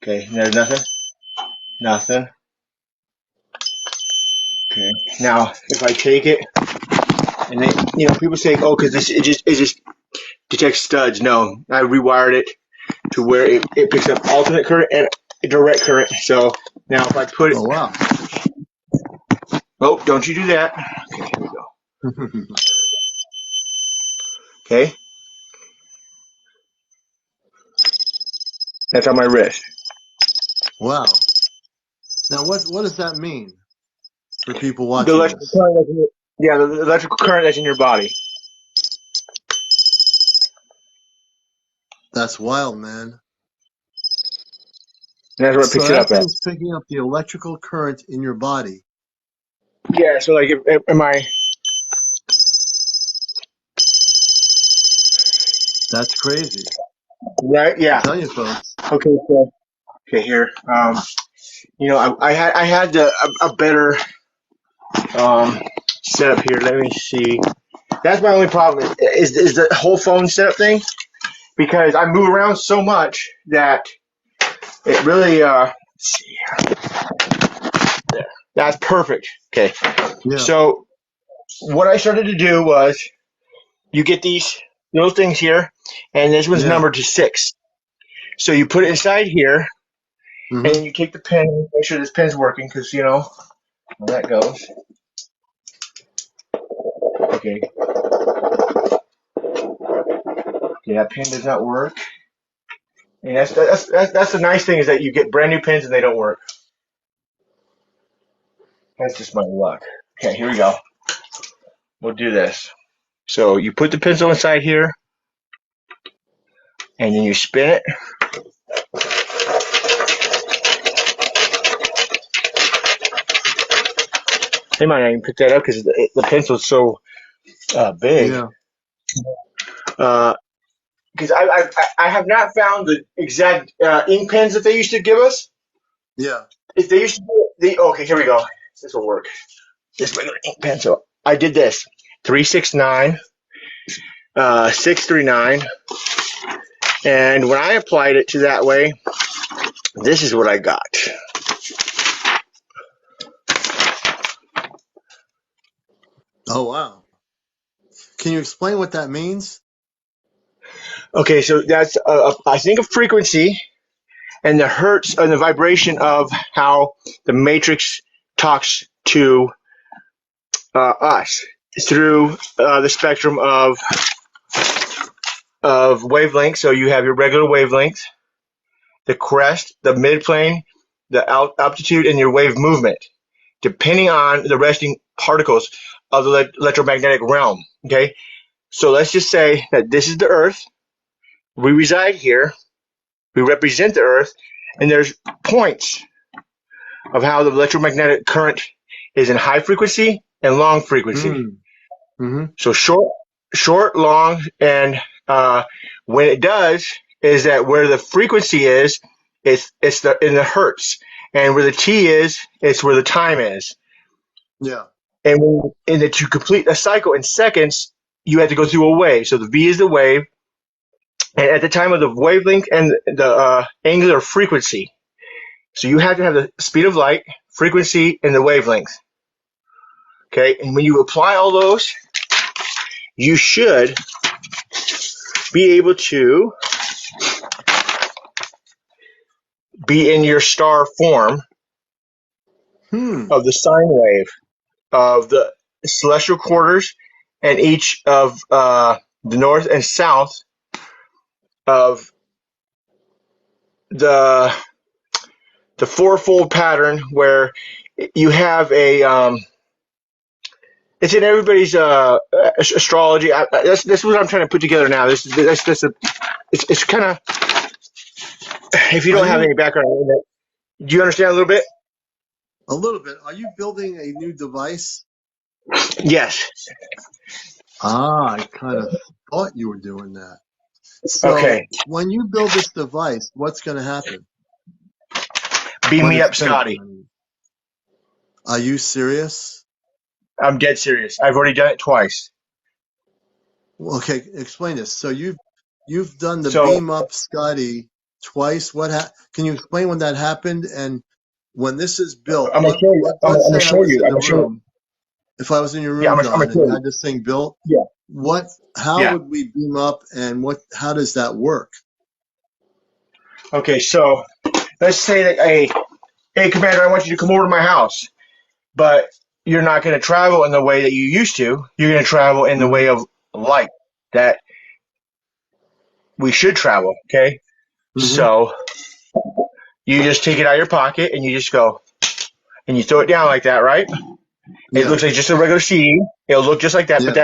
Okay, there's nothing. Okay, now if I take it and then people say, oh, because it just detects studs. No, I rewired it to where it picks up alternate current and direct current. So now if I put it, Oh, wow. oh, don't you do that. Okay, here we go. Okay, that's on my wrist. Wow. Now, what does that mean for people The watching electrical this? current that's in your, yeah, the electrical current that's in your body. That's wild, man. And that's where it So picks it that up at. thing's picking up the electrical current in your body. Yeah, so like, am I That's crazy. right? I'm Yeah. telling you, folks. Okay, so okay here. I had a better setup here. Let me see. That's my only problem is the whole phone setup thing because I move around so much that it really let's see. There. That's perfect. Okay. Yeah. So what I started to do was you get these little things here, and this one's Yeah. numbered to 6. So you put it inside here, and Hmm. then you take the pen, make sure this pen's working, because how that goes. Okay. Okay, that pen does not work. And that's the nice thing is that you get brand new pens and they don't work. That's just my luck. Okay, here we go. We'll do this. So you put the pencil inside here, and then you spin it. They might not even pick that up because the pencil's so big. Yeah. Because I have not found the exact ink pens that they used to give us. Yeah. If they used to do okay, here we go. This will work. This regular ink pen. So I did this 369, 639, and when I applied it to that way, this is what I got. Oh, wow. Can you explain what that means? Okay, so that's I think a frequency and the hertz and the vibration of how the matrix talks to us through the spectrum of wavelength. So you have your regular wavelength, the crest, the midplane, the altitude, and your wave movement, depending on the resting particles of the electromagnetic realm. Okay, so let's just say that this is the Earth. We reside here. We represent the Earth, and there's points of how the electromagnetic current is in high frequency and long frequency. Mm-hmm. So short, long, and when it does is that where the frequency is, it's in the hertz, and where the t is, it's where the time is. Yeah. And to complete a cycle in seconds, you have to go through a wave. So the v is the wave, and at the time of the wavelength and the angular frequency. So you have to have the speed of light, frequency, and the wavelength. Okay, and when you apply all those, you should be able to be in your star form of the sine wave of the celestial quarters and each of the north and south of the fourfold pattern, where you have a it's in everybody's astrology. That's what I'm trying to put together now. It's kind of, if you don't have any background in it, do you understand a little bit? A little bit. Are you building a new device? Yes. I kind of thought you were doing that. So Okay. when you build this device, what's going to happen? Beam me up, Scotty. Are you serious? I'm dead serious. I've already done it twice. Okay, explain this. So you've done the beam up Scotty twice. Can you explain when that happened? And when this is built, I'm gonna show you. let's I'm say I show was you. in I'm the gonna show room. If I was in your room, I'm John, and show you you. had this thing built, Yeah. How would we beam up, and how does that work? Okay, so let's say that, hey, Commander, I want you to come over to my house, but you're not going to travel in the way that you used to. You're going to travel in the way of light that we should travel, okay? So you just take it out of your pocket and you just go and you throw it down like that, right? It looks like just a regular CD. It'll look just like that, but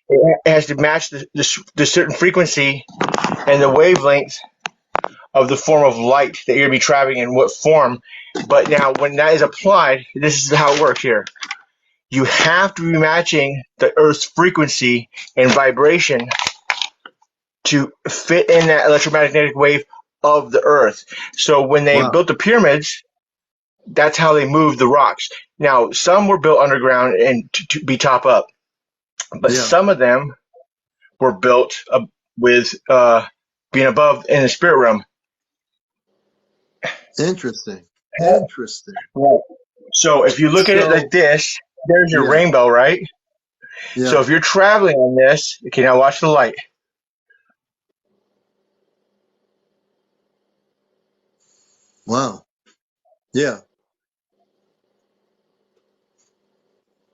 it has to match the certain frequency and the wavelength of the form of light that you're going to be traveling in, what form. But now when that is applied, this is how it works here. You have to be matching the Earth's frequency and vibration to fit in that electromagnetic wave of the Earth. So when they built the pyramids, that's how they moved the rocks. Now, some were built underground and to be top up, but some of them were built with being above in the spirit realm. Interesting. Right. So if you look at it like this, there's your rainbow, right? Yeah. So if you're traveling on this, okay, now watch the light. Wow. Yeah.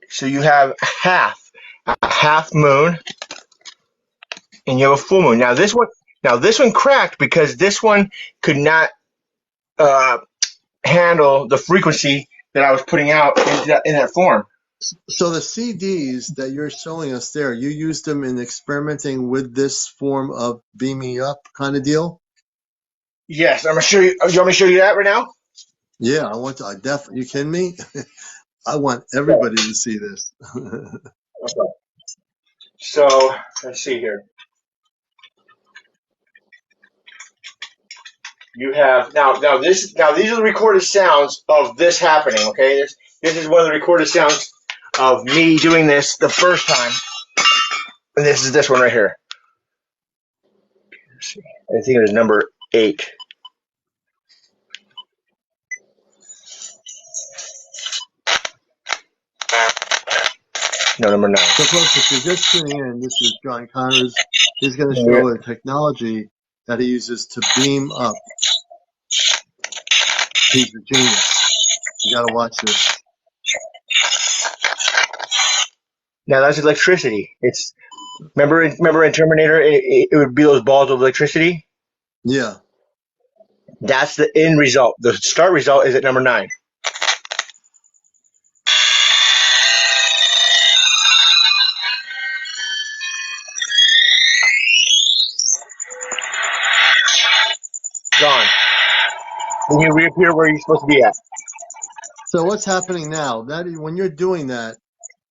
So you have a half moon, and you have a full moon. Now this one cracked because this one could not handle the frequency that I was putting out in that form. So the CDs that you're showing us there, you used them in experimenting with this form of beaming up kind of deal? Yes, I'm gonna show you. You want me to show you that right now? Yeah, I definitely, you kidding me? I want everybody to see this. Okay. So let's see here. You have now these are the recorded sounds of this happening. Okay, this is one of the recorded sounds of me doing this the first time, and this is this one right here. Let's see. I think it was number 8. No, number 9. So folks, if you're just tuning in, this is John Connors. He's going to show a technology that he uses to beam up. He's a genius. You got to watch this. Now that's electricity. It's remember in Terminator, it would be those balls of electricity. Yeah. That's the end result. The start result is at number 9. Gone. Then you reappear where you're supposed to be at. So what's happening now? That when you're doing that,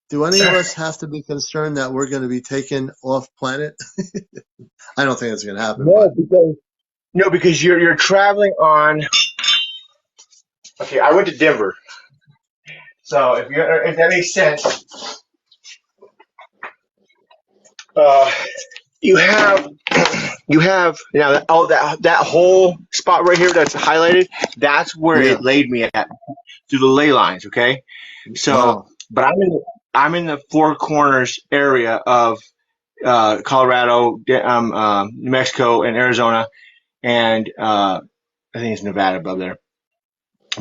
do any of us have to be concerned that we're going to be taken off planet? I don't think it's going to happen. No, because you're traveling on. Okay, I went to Denver, so if that makes sense, you have now all that whole spot right here that's highlighted. That's where it laid me at through the ley lines. Okay, so Wow. but I'm in the Four Corners area of Colorado, New Mexico, and Arizona, and I think it's Nevada above there.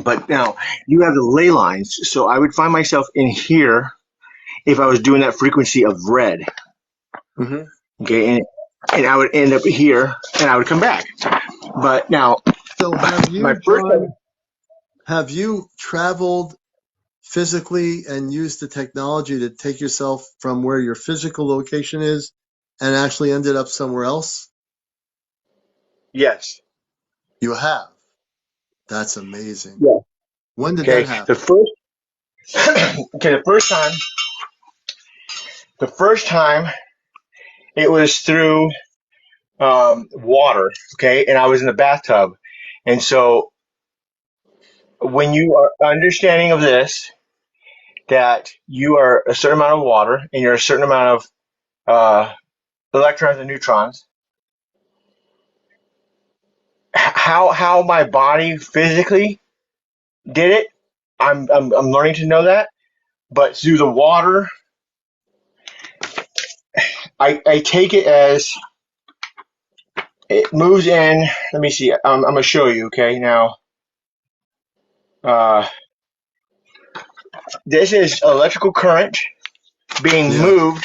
But now you have the ley lines, so I would find myself in here if I was doing that frequency of red. Mm-hmm. Okay, and I would end up here, and I would come back. But now, so have you traveled physically and used the technology to take yourself from where your physical location is and actually ended up somewhere else? Yes. You have. That's amazing. Yeah. When did that happen? The first time it was through water, okay, and I was in the bathtub. And so when you are understanding of this, that you are a certain amount of water and you're a certain amount of electrons and neutrons, how my body physically did it, I'm learning to know that. But through the water, I take it as it moves in. Let me see. I'm going to show you, okay? Now, this is electrical current being moved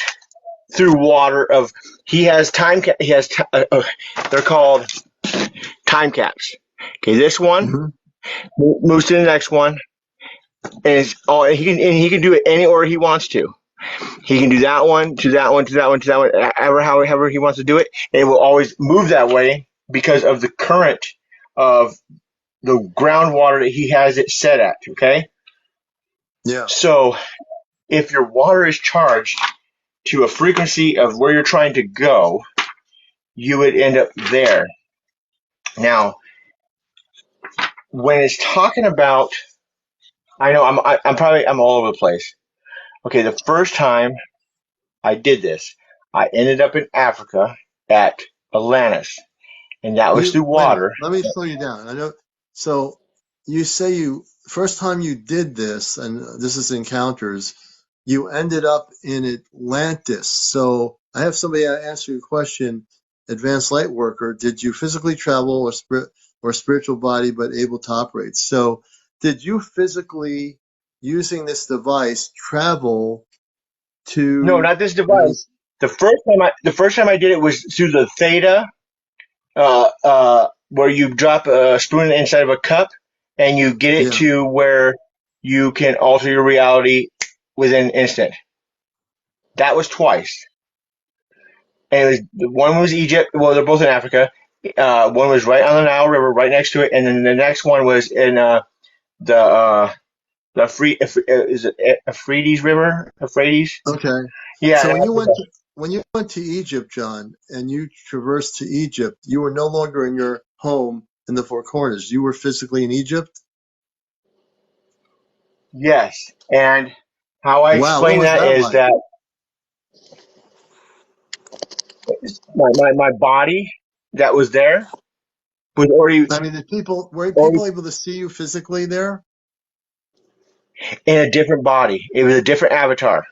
through water. He has they're called time caps. Okay, this one moves to the next one, and he can do it any order he wants to. He can do that one to that one to that one to that one, however he wants to do it, and it will always move that way because of the current of the groundwater that he has it set at. Okay. Yeah. So if your water is charged to a frequency of where you're trying to go, you would end up there. Now, when it's talking about, I know I'm all over the place. Okay, the first time I did this, I ended up in Africa at Atlantis, and that was through water. Let me slow you down. I know. So you say first time you did this, and this is Encounters, you ended up in Atlantis. So I have somebody answer your question. Advanced light worker, did you physically travel or spiritual body but able to operate? So did you physically, using this device, travel to? No, not this device. The first time I did it was through the theta, where you drop a spoon inside of a cup and you get it to where you can alter your reality within an instant. That was twice. And it was, one was Egypt. Well, they're both in Africa. One was right on the Nile River, right next to it, and then the next one was in the is it Euphrates River? Euphrates? Okay. Yeah, in So Africa. when you went to Egypt, John, and you traversed to Egypt, you were no longer in your home in the Four Corners. You were physically in Egypt. Yes, and how I Wow, what explain was that that is like? that my body that was there was I mean, did people were already people able to see you physically there? in a different body. It was a different avatar,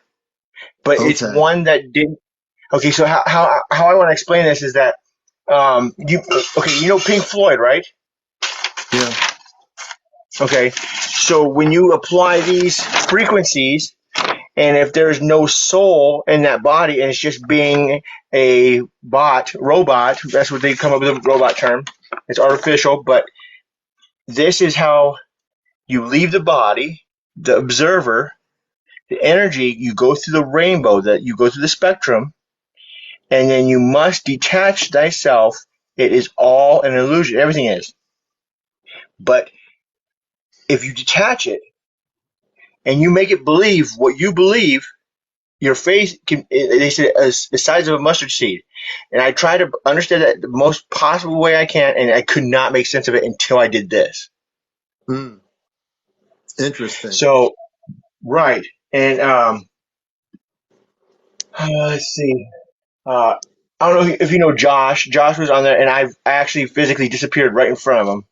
but it's Okay. one that didn't. Okay, so how I want to explain this is that you okay, you know Pink Floyd, right? Yeah. Okay, so when you apply these frequencies, and if there's no soul in that body, and it's just being a robot, that's what they come up with a robot term. It's artificial, but this is how you leave the body, the observer, the energy, you go through the rainbow, that you go through the spectrum, and then you must detach thyself. It is all an illusion. Everything is. But if you detach it and you make it believe what you believe, your faith can, they say, is the size of a mustard seed. And I try to understand that the most possible way I can, and I could not make sense of it until I did this. Hmm. Interesting. So, right. And let's see. Uh, I don't know if you know Josh. Josh was on there, and I actually physically disappeared right in front of him,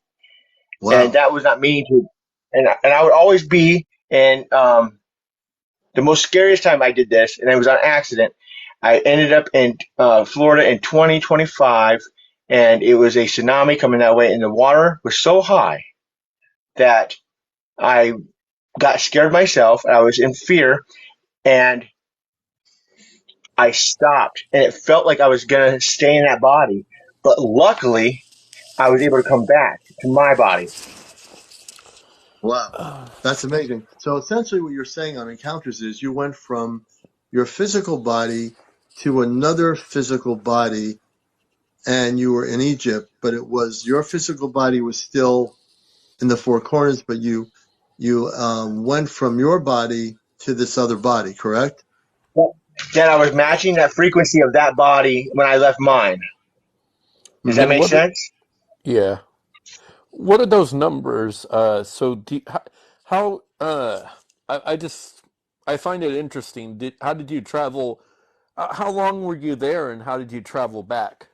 and Wow. that was not meaning to. And I would always be. And the most scariest time I did this, and it was on accident. I ended up in Florida in 2025, and it was a tsunami coming that way, and the water was so high that I got scared myself. I was in fear, and I stopped, and it felt like I was gonna stay in that body, but luckily I was able to come back to my body. Wow. That's amazing. So essentially what you're saying on encounters is you went from your physical body to another physical body and you were in Egypt, but it was your physical body was still in the Four Corners, but you went from your body to this other body, correct? Then I was matching that frequency of that body when I left mine. Does that Hmm. And make what are, sense? yeah. What are those numbers? How I just I find it interesting. How did you travel? How long were you there, and how did you travel back?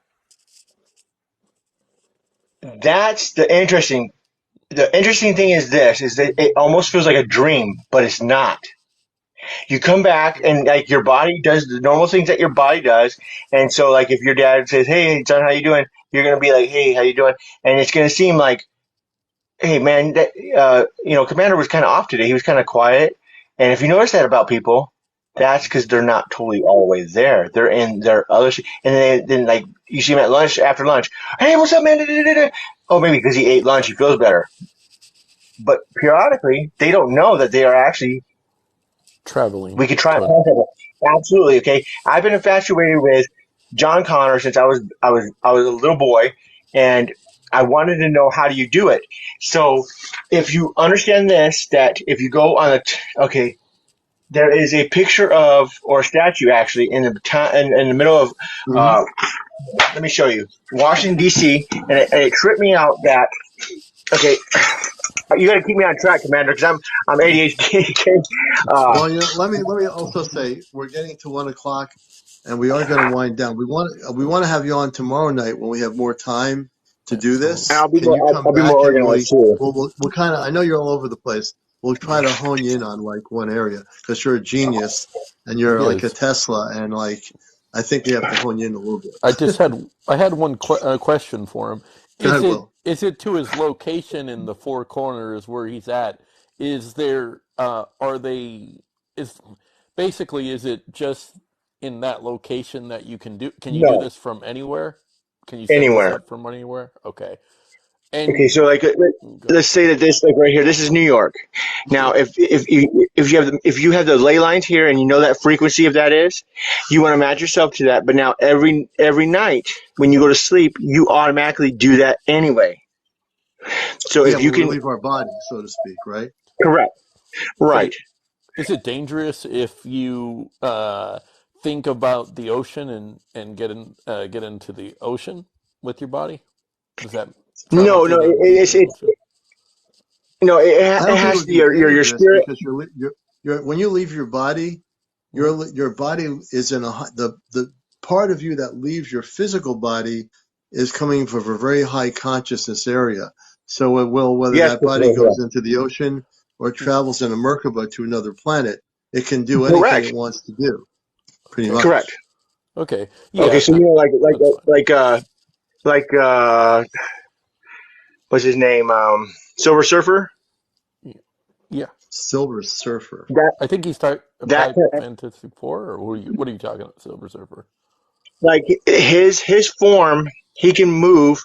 That's the interesting thing is this is that it almost feels like a dream, but it's not. You come back and like your body does the normal things that your body does, and so like if your dad says, "Hey, son, how you doing?" You're gonna be like, "Hey, how you doing?" And it's gonna seem like, "Hey, man, that Commander was kind of off today. He was kind of quiet." And if you notice that about people, that's because they're not totally all the way there. They're in their other and then like you see him at lunch after lunch. Hey, what's up, man? Da, da, da, da. Oh, maybe because he ate lunch, he feels better. But periodically, they don't know that they are actually. Traveling. We could try and Or contact them. Absolutely. Okay. I've been infatuated with John Connor since I was a little boy, and I wanted to know how do you do it. So if you understand this, that if you go on okay, there is a picture of or a statue actually in the middle of Hmm. uh, let me show you Washington D.C. And it tripped me out that okay, you got to keep me on track, Commander, because I'm ADHD. uh, Well, let me also say we're getting to 1 o'clock, and we are going to wind down. We want to have you on tomorrow night when we have more time to do and this. I'll be Can more you come I'll be more back and organized too. we'll kind of I know you're all over the place. We'll try to hone you in on like one area because you're a genius and you're he like a is. Tesla, and like I think we have to hone you in a little bit. I had one question for him. Go ahead, Will. Is it to his location in the Four Corners where he's at? Is there are they is basically is it just in that location that you can do? Can you do No, this from anywhere? Can you set this anywhere. up from anywhere? Okay. Okay, And so like let's say that this like right here, this is New York. Now, if you have the ley lines here and you know that frequency of that is, you want to match yourself to that. But now every night when you go to sleep, you automatically do that anyway. So Yeah, if you when we can, leave our body, so to speak, right? correct, but right. is it dangerous if you think about the ocean and get into the ocean with your body? Does that travel No, too no, deep in the it's ocean? no, I it don't think it has would to be your dangerous spirit. because when you leave your body, Hmm. your body is in the part of you that leaves your physical body is coming from a very high consciousness area. So it will, whether Yes, that body yeah. goes into the ocean or travels in a Merkaba to another planet, it can do anything it Correct, wants to do, pretty Okay. correct. much. Okay. Okay, Yeah. so you know, That's fine. like what's his name? Silver Surfer. Yeah. Silver Surfer. That I think he's that applied Fantasy Four, or what are you talking about, Silver Surfer? like his form, he can move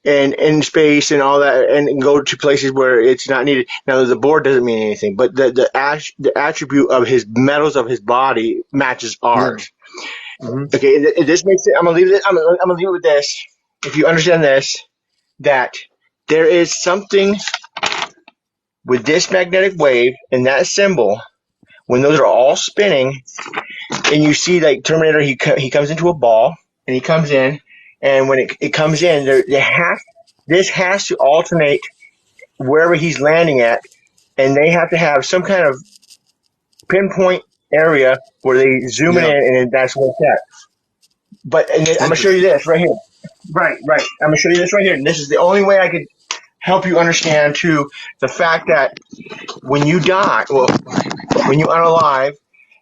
and in space and all that, and go to places where it's not needed. Now the board doesn't mean anything, but the attribute of his metals of his body matches Yeah. ours. Hmm. Okay, this makes it. I'm gonna leave it. I'm gonna leave it with this. If you understand this, that there is something with this magnetic wave and that symbol when those are all spinning, and you see like Terminator, he comes into a ball and he comes in, and when it comes in, this has to alternate wherever he's landing at, and they have to have some kind of pinpoint area where they zoom it Yeah. in, and that's where it's at. But I'm gonna show you Interesting. this right here. Right, right. I'm gonna show you this right here, and this is the only way I could help you understand too the fact that when you die, well, when you unalive,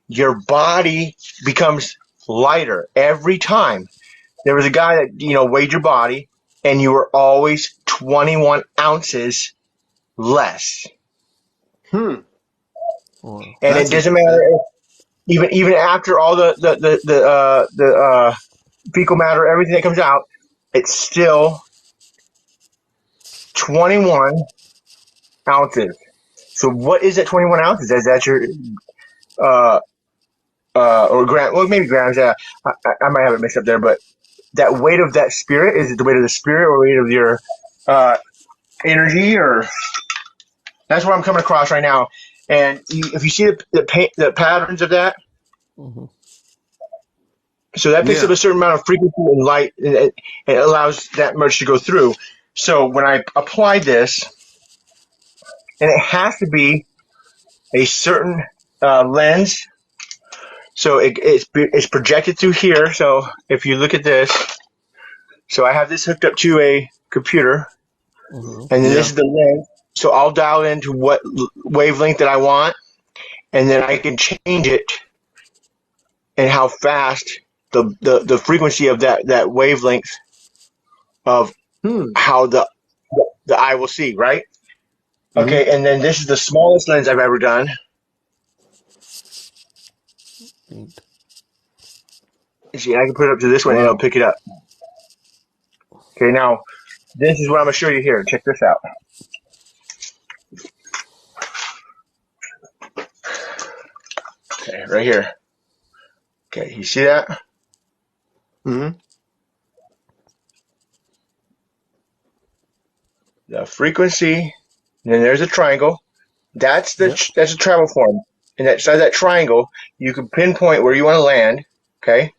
your body becomes lighter every time. There was a guy that weighed your body, and you were always 21 ounces less. Hmm. Wow. And it That's doesn't interesting. matter even after all the fecal matter, everything that comes out, it's still 21 ounces. So what is that 21 ounces? Is that your uh or gram? Well, maybe grams. Yeah, I might have it mixed up there, but that weight of that spirit, is it the weight of the spirit or weight of your uh energy? Or that's what I'm coming across right now. And if you see the patterns of that, Hmm. so that picks up Yeah. a certain amount of frequency and light, and it allows that much to go through. So when I apply this, and it has to be a certain lens, so it's projected through here. So if you look at this, so I have this hooked up to a computer, Hmm. and then this Yeah. is the lens. So I'll dial into what wavelength that I want, and then I can change it and how fast the frequency of that wavelength of Hmm. how the eye will see, right? Hmm. Okay, and then this is the smallest lens I've ever done. Neat. See, I can put it up to this one and it'll Wow. pick it up. Okay, now this is what I'm gonna show you here. Check this out. Okay, right here. Okay, you see that? Hmm. The frequency, and then there's a triangle. Yep. That's a travel form. And that side of that triangle, you can pinpoint where you want to land. Okay,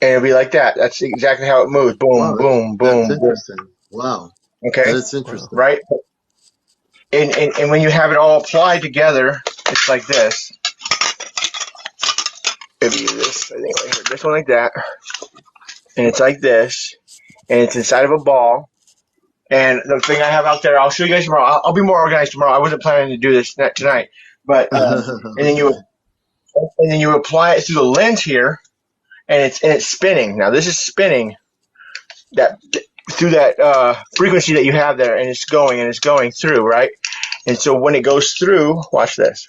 and it'll be like that. That's exactly how it moves. Wow. Boom, boom, That's boom, boom. interesting. Wow. Okay, That is Wow. interesting. right? And when you have it all applied together, it's like this. If you this, I think right here, this one like that, and it's like this, and it's inside of a ball. And the thing I have out there, I'll show you guys tomorrow. I'll be more organized tomorrow. I wasn't planning to do this tonight, but and then you Okay. and then you apply it through the lens here, and it's spinning. Now this is spinning that through that frequency that you have there, and it's going through, right? And so when it goes through, watch this.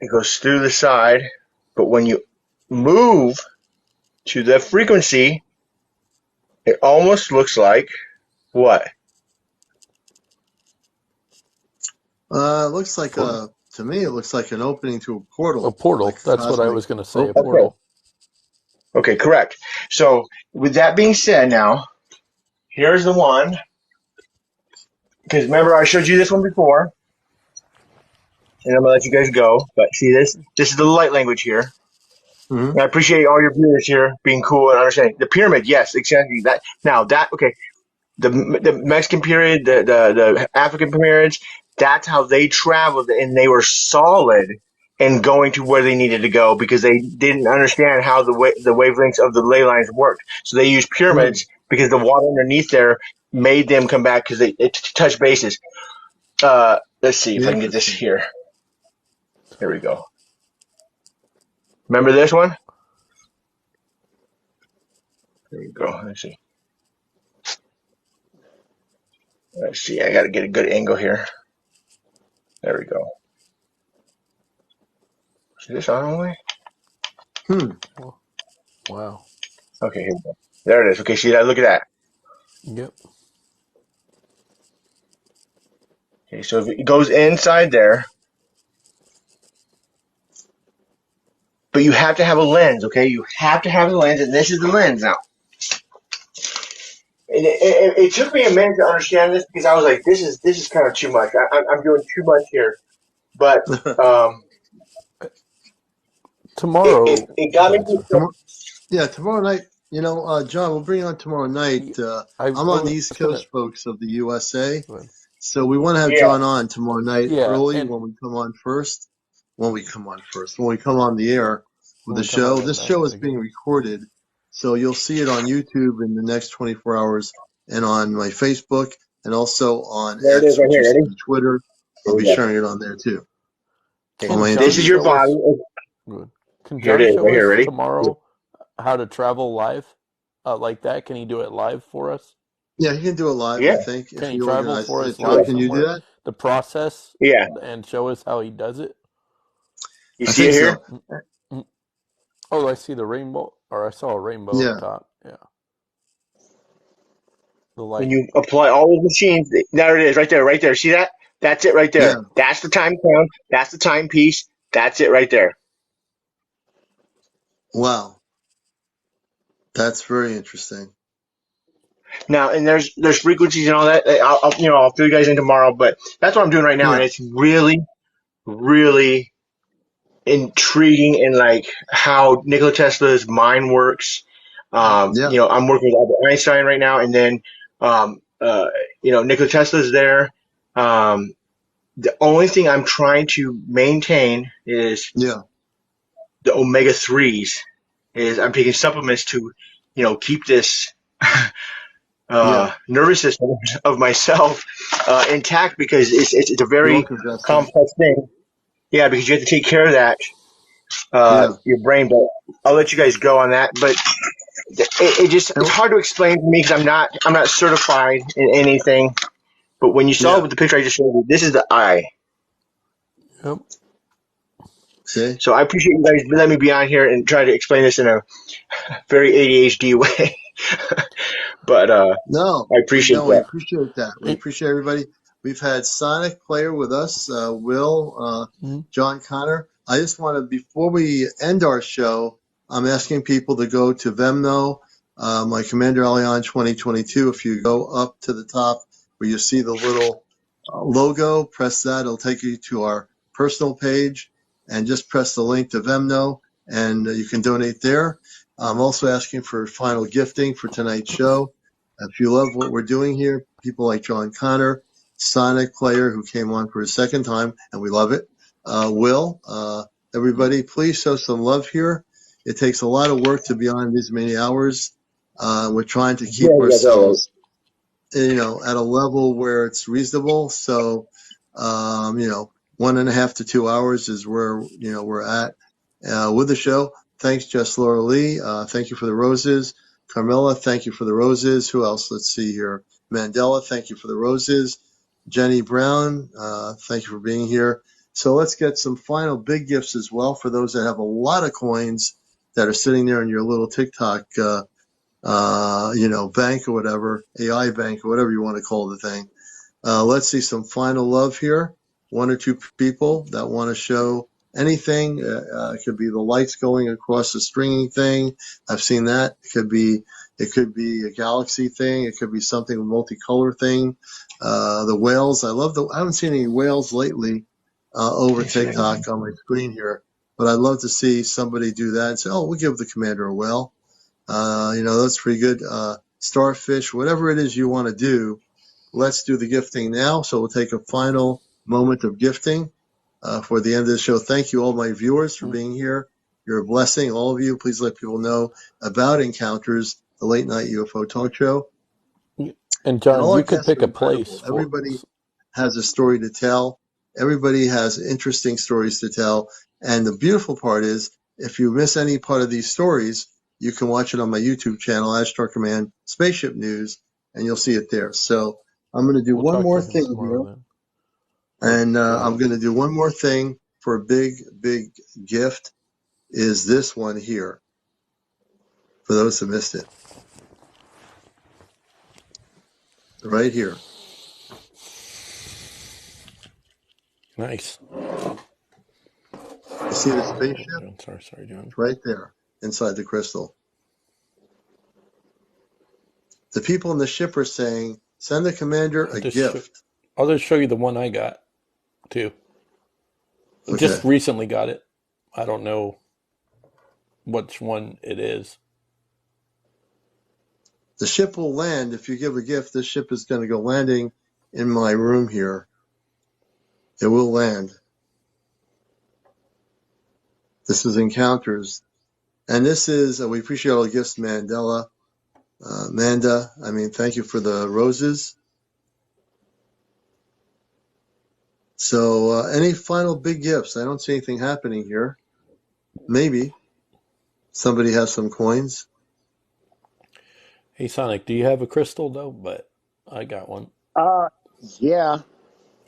It goes through the side, but when you move to the frequency, it almost looks like what? It looks like Portal. to me, it looks like an opening to a portal, A portal. like a That's what I cosmic was going to say. A opening. Okay. portal. Okay, correct. So with that being said, now here's the one. Because remember, I showed you this one before, and I'm gonna let you guys go. But see this? This is the light language here. Mm-hmm. And I appreciate all your viewers here being cool and understanding. The pyramid, yes, exactly. That now that okay. The Mexican period, the African pyramids, that's how they traveled, and they were solid in going to where they needed to go because they didn't understand how the wavelengths of the ley lines worked. So they used Hmm. pyramids because the water underneath there made them come back because it touched bases. Let's see if I can get this Interesting. here. Here we go. Remember this one? There we go. Let's see. Let's see. I got to get a good angle here. There we go. Is this on only? Hmm. Wow. Okay, here we go. There it is. Okay, see that? Look at that. Yep. Okay, so if it goes inside there, but you have to have a lens, okay? You have to have the lens, and this is the lens now. It took me a minute to understand this because I was like, this is kind of too much. I'm doing too much here, but um, Tomorrow. it Go got me. ahead, sir. Yeah, tomorrow night. John, we'll bring you on tomorrow night. I'm I on the East was gonna. Coast, folks, of the USA. Go ahead. So we want to have Yeah, John on tomorrow night Yeah, early and when we come on first. When we come on the air with when the we come on show. at This night show is being again. recorded, so you'll see it on YouTube in the next 24 hours and on my Facebook and also on there it is X, right which here. used to Ready? be Twitter. Here I'll we be go. sharing it on there too, on Can my This John is your Instagram. show body. us? Good. Can Here it John is show right here. us Ready? tomorrow how to travel live, like that? Can he do it live for us? Yeah, he can do it live, Yeah, I think, if Can he he travel organizes for it. us John, yeah, live can you do somewhere? that? The process yeah. and show us how he does it. You I see think it here? so. Mm, mm. Oh, I see the rainbow, or I saw a rainbow up Yeah, top. Yeah, the When light. you apply all those machines, there it is, right there, right there. See that? That's it right yeah. there. That's the time count. That's the timepiece. That's it right there. Wow, that's very interesting. Now, and there's frequencies and all that. I'll fill you guys in tomorrow, but that's what I'm doing right now, Yeah, and it's really, really intriguing in like how Nikola Tesla's mind works. yeah, I'm working with Albert Einstein right now, and then um, uh, Nikola Tesla's there. Um, the only thing I'm trying to maintain is yeah, the omega threes. Is I'm taking supplements to, keep this yeah. nervous system of myself intact because it's a You're very welcome, Justin. complex thing. Yeah, because you have to take care of that Yeah. your brain. But I'll let you guys go on that. But it's And- hard to explain to me because I'm not certified in anything. But when you saw Yeah. with the picture I just showed you, this is the eye. Yep. See? So I appreciate you guys letting me be on here and try to explain this in a very ADHD way. But No, I appreciate we that. appreciate that. We It, appreciate everybody. We've had Sonic Player with us, Will, mm, John Connor. I just want to, before we end our show, I'm asking people to go to Vemno, my CmdrAleon 2022. If you go up to the top where you see the little logo, press that. It'll take you to our personal page and just press the link to Vemno and you can donate there. I'm also asking for final gifting for tonight's show. If you love what we're doing here, people like John Connor, Sonic Player, who came on for his second time, and we love it, Will, everybody, please show some love here. It takes a lot of work to be on these many hours. We're trying to Yeah, keep you guys are all right. ourselves, at a level where it's reasonable. So, 1.5 to 2 hours is where, we're at, with the show. Thanks, Jess Laura Lee. Thank you for the roses. Carmela, thank you for the roses. Who else? Let's see here. Mandela, thank you for the roses. Jenny Brown, thank you for being here. So let's get some final big gifts as well for those that have a lot of coins. that are sitting there in your little TikTok, bank or whatever, AI bank or whatever you want to call the thing. Let's see some final love here. One or two people that want to show anything. It could be the lights going across the stringing thing. I've seen that. It could be a galaxy thing. It could be something a multicolor thing. The whales. I haven't seen any whales lately over TikTok on my screen here, but I'd love to see somebody do that and say, "Oh, we'll give the commander a whale." That's pretty good. Starfish, whatever it is you want to do. Let's do the gifting now. So we'll take a final moment of gifting for the end of the show. Thank you, all my viewers, for being here. You're a blessing, all of you. Please let people know about Encounters, the late night UFO talk show. And John, all you our could guests pick are a place incredible. for. Everybody has a story to tell. Everybody has interesting stories to tell. And the beautiful part is, if you miss any part of these stories, you can watch it on my YouTube channel, Ashtar Command Spaceship News, and you'll see it there. So I'm going to do We'll one talk to more him thing tomorrow here. then. And I'm going to do one more thing for a big, big gift, is this one here, for those who missed it. Right here. Nice. You see the spaceship? Sorry, John. It's right there, inside the crystal. The people in the ship are saying, send the commander a gift. I'll just show you the one I got, too. Okay. Just recently got it. I don't know which one it is. The ship will land. If you give a gift, this ship is going to go landing in my room here. It will land. This is Encounters. And this is, we appreciate all the gifts, Manda. Thank you for the roses. So any final big gifts? I don't see anything happening here. Maybe somebody has some coins. Hey, Sonic, do you have a crystal, though? But I got one. Yeah.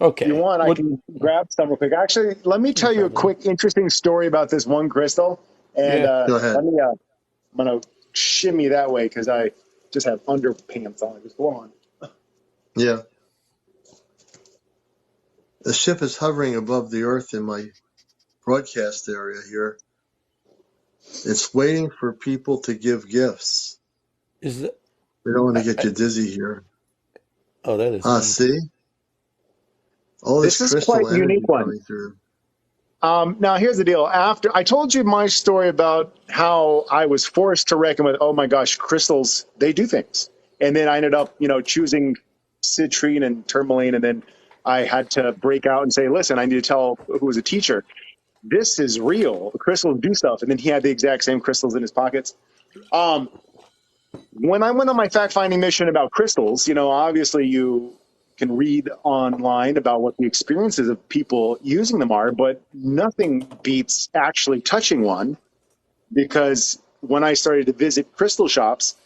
Okay. If you want, I can grab some real quick. Actually, let me tell you a quick, interesting story about this one crystal. And Go ahead. I'm going to shimmy that way because I just have underpants on. Just go on. Yeah. The ship is hovering above the Earth in my broadcast area here. It's waiting for people to give gifts. Is that? We don't want to get you dizzy here. Oh, that is. See? All this is crystal quite a energy unique one. coming through. Now, here's the deal. After I told you my story about how I was forced to reckon with, oh my gosh, crystals, they do things. And then I ended up, choosing citrine and tourmaline. And then I had to break out and say, listen, I need to tell who was a teacher, this is real. Crystals do stuff. And then he had the exact same crystals in his pockets. When I went on my fact-finding mission about crystals, obviously you can read online about what the experiences of people using them are, but nothing beats actually touching one, because when I started to visit crystal shops,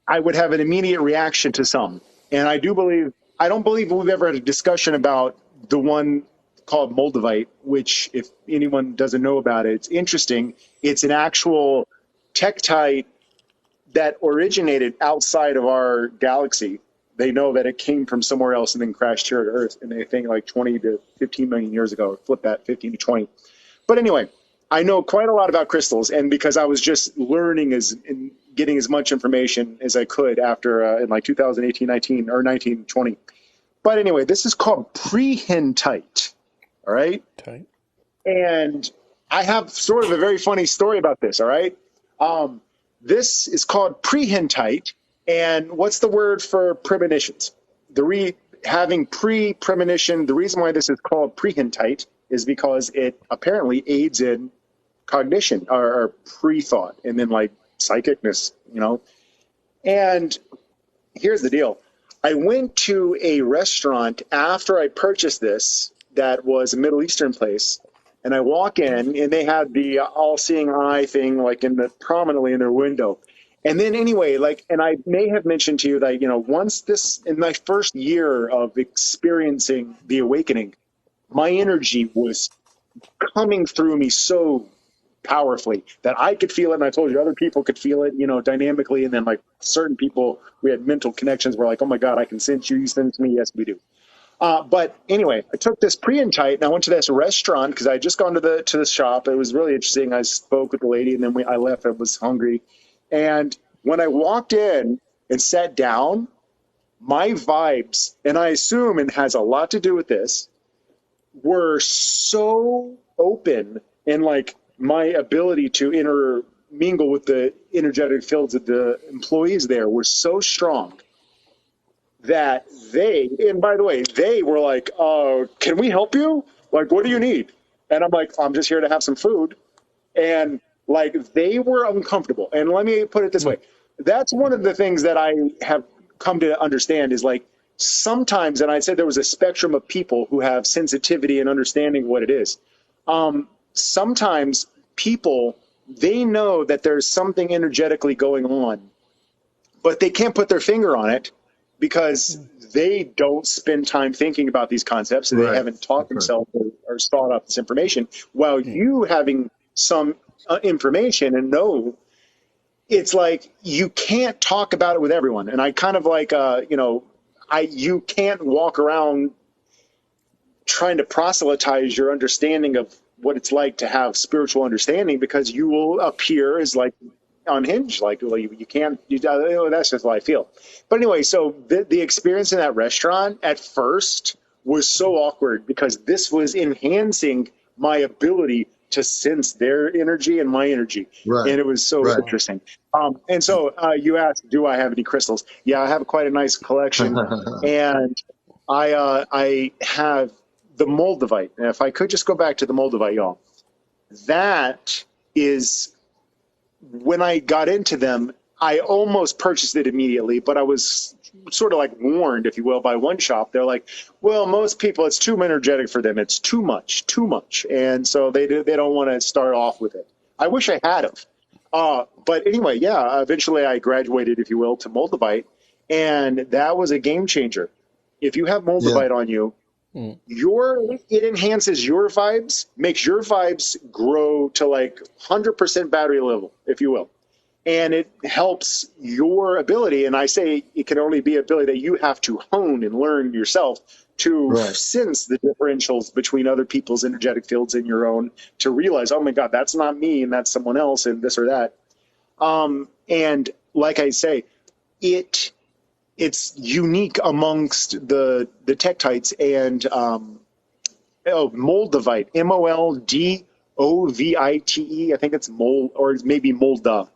I would have an immediate reaction to some. And I don't believe we've ever had a discussion about the one called Moldavite, which, if anyone doesn't know about it, it's interesting. It's an actual tektite that originated outside of our galaxy. They know that it came from somewhere else and then crashed here to Earth. And they think like 20 to 15 million years ago, or flip that, 15 to 20. But anyway, I know quite a lot about crystals. And because I was just learning and getting as much information as I could after in like 2018, 19, or 19, 20. But anyway, this is called prehentite. All right. Okay. And I have sort of a very funny story about this. All right. This is called prehentite. And what's the word for premonitions? Having pre-premonition, the reason why this is called prehentite is because it apparently aids in cognition or pre-thought and then like psychicness, And here's the deal. I went to a restaurant after I purchased this that was a Middle Eastern place. And I walk in and they had the all-seeing eye thing like prominently in their window. And then anyway, and I may have mentioned to you that, once in my first year of experiencing the awakening, my energy was coming through me so powerfully that I could feel it, and I told you other people could feel it, dynamically, and then like certain people, we had mental connections. We're like, oh my God, I can sense you. You sense me. Yes, we do. But anyway, I took this pre-Intite and I went to this restaurant because I had just gone to the shop. It was really interesting. I spoke with the lady and then I left. I was hungry, and when I walked in and sat down, my vibes, and I assume it has a lot to do with this, were so open, and like my ability to intermingle with the energetic fields of the employees there were so strong that and by the way, they were like, can we help you? Like, what do you need? And I'm like, I'm just here to have some food. And like, they were uncomfortable. And let me put it this way. That's one of the things that I have come to understand is like sometimes, and I said there was a spectrum of people who have sensitivity and understanding what it is. Sometimes people, they know that there's something energetically going on, but they can't put their finger on it because they don't spend time thinking about these concepts and they haven't taught themselves or sought out this information. While you having some information and know, it's like you can't talk about it with everyone. And I kind of like, you can't walk around trying to proselytize your understanding of what it's like to have spiritual understanding because you will appear as like unhinged, like, well, you can't, that's just what I feel. But anyway, so the experience in that restaurant at first was so awkward because this was enhancing my ability to sense their energy and my energy. Right. And it was so interesting. And so you asked, do I have any crystals? Yeah, I have quite a nice collection. And I have the Moldavite. And if I could just go back to the Moldavite, y'all, that is, when I got into them, I almost purchased it immediately, but I was sort of like warned, if you will, by one shop. They're like, well, most people, it's too energetic for them. It's too much. And so they don't want to start off with it. I wish I had have. But anyway, yeah, eventually I graduated, if you will, to Moldavite, and that was a game changer. If you have Moldavite on you, it enhances your vibes, makes your vibes grow to like 100% battery level, if you will. And it helps your ability. And I say it can only be ability that you have to hone and learn yourself to sense the differentials between other people's energetic fields and your own, to realize, oh my God, that's not me and that's someone else and this or that. And like I say, it's unique amongst the Tektites and Moldavite, Moldovite. I think it's Mold, or maybe Molda,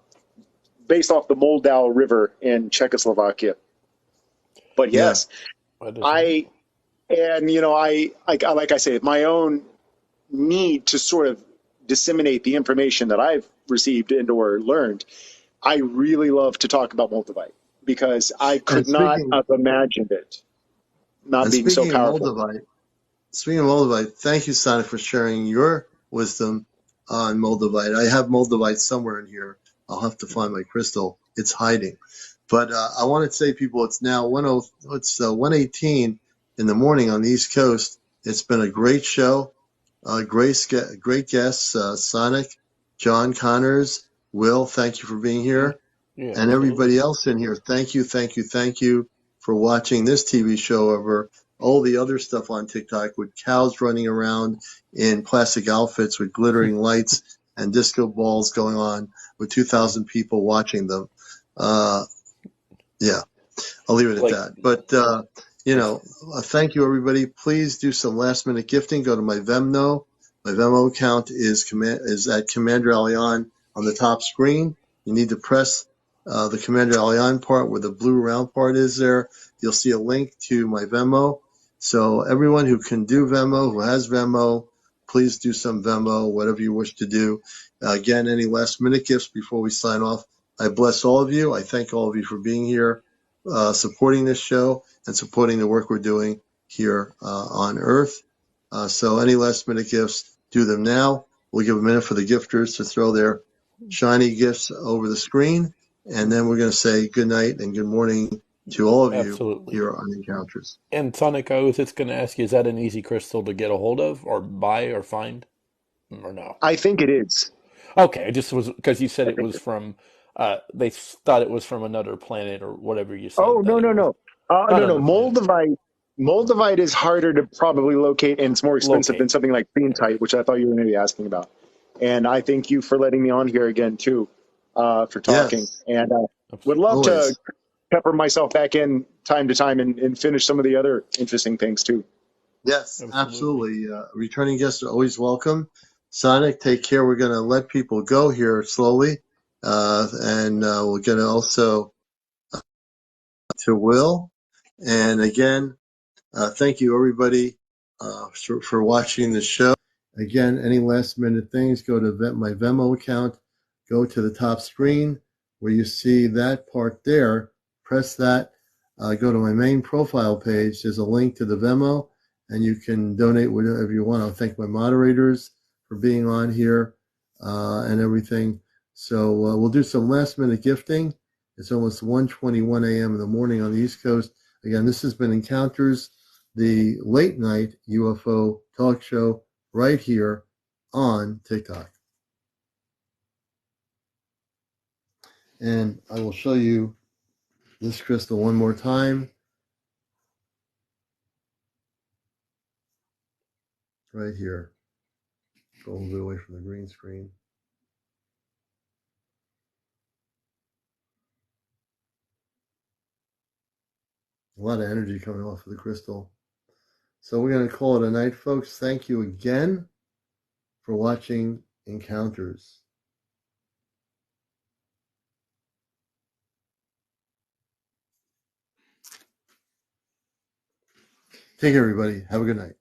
based off the Moldau River in Czechoslovakia. But yes, like I say, my own need to sort of disseminate the information that I've received and or learned. I really love to talk about Moldavite because I could not have imagined it not being so powerful. Speaking of Moldavite, thank you, Sonic, for sharing your wisdom on Moldavite. I have Moldavite somewhere in here. I'll have to find my crystal. It's hiding. But I want to say, people, it's now 1:18 in the morning on the East Coast. It's been a great show. Great guests, Sonic, John Connors, Will, thank you for being here. Yeah, and everybody else in here, thank you for watching this TV show over all the other stuff on TikTok with cows running around in plastic outfits with glittering lights and disco balls going on with 2,000 people watching them. Yeah, I'll leave it at that. But, thank you, everybody. Please do some last-minute gifting. Go to my Venmo. My Venmo account is at CmdrAleon on the top screen. You need to press the CmdrAleon part where the blue round part is there. You'll see a link to my Venmo. So everyone who can do Venmo, who has Venmo, please do some Venmo, whatever you wish to do. Again, any last-minute gifts before we sign off. I bless all of you. I thank all of you for being here, supporting this show and supporting the work we're doing here on Earth. So any last-minute gifts, do them now. We'll give a minute for the gifters to throw their shiny gifts over the screen, and then we're going to say good night and good morning to all of you here on Encounters. And Sonic, I was just going to ask you, is that an easy crystal to get a hold of or buy or find, or no? I think it is. Okay, I just was because you said I it think. was from. They thought it was from another planet or whatever you Oh, said that no, it no, was. no. Not No, no. another planet. Moldavite is harder to probably locate, and it's more expensive than Locate. something like Cleantite, which I thought you were going to be asking about. And I thank you for letting me on here again too, for talking. Yes, And would Absolutely. love to always. pepper myself back in time to time and finish some of the other interesting things too. Yes, Absolutely. absolutely. Returning guests are always welcome. Sonic, take care. We're going to let people go here slowly. And we're going to also to Will. And again, thank you, everybody, for watching the show. Again, any last minute things, go to my Venmo account, go to the top screen where you see that part there, press that, go to my main profile page. There's a link to the Venmo, and you can donate whatever you want. I'll thank my moderators for being on here and everything. So we'll do some last minute gifting. It's almost 1:21 a.m. in the morning on the East Coast. Again, this has been Encounters, the late night UFO talk show right here on TikTok. And I will show you this crystal one more time right here. Go a little bit away from the green screen. A lot of energy coming off of the crystal. So we're going to call it a night, folks. Thank you again for watching Encounters. Take care, everybody. Have a good night.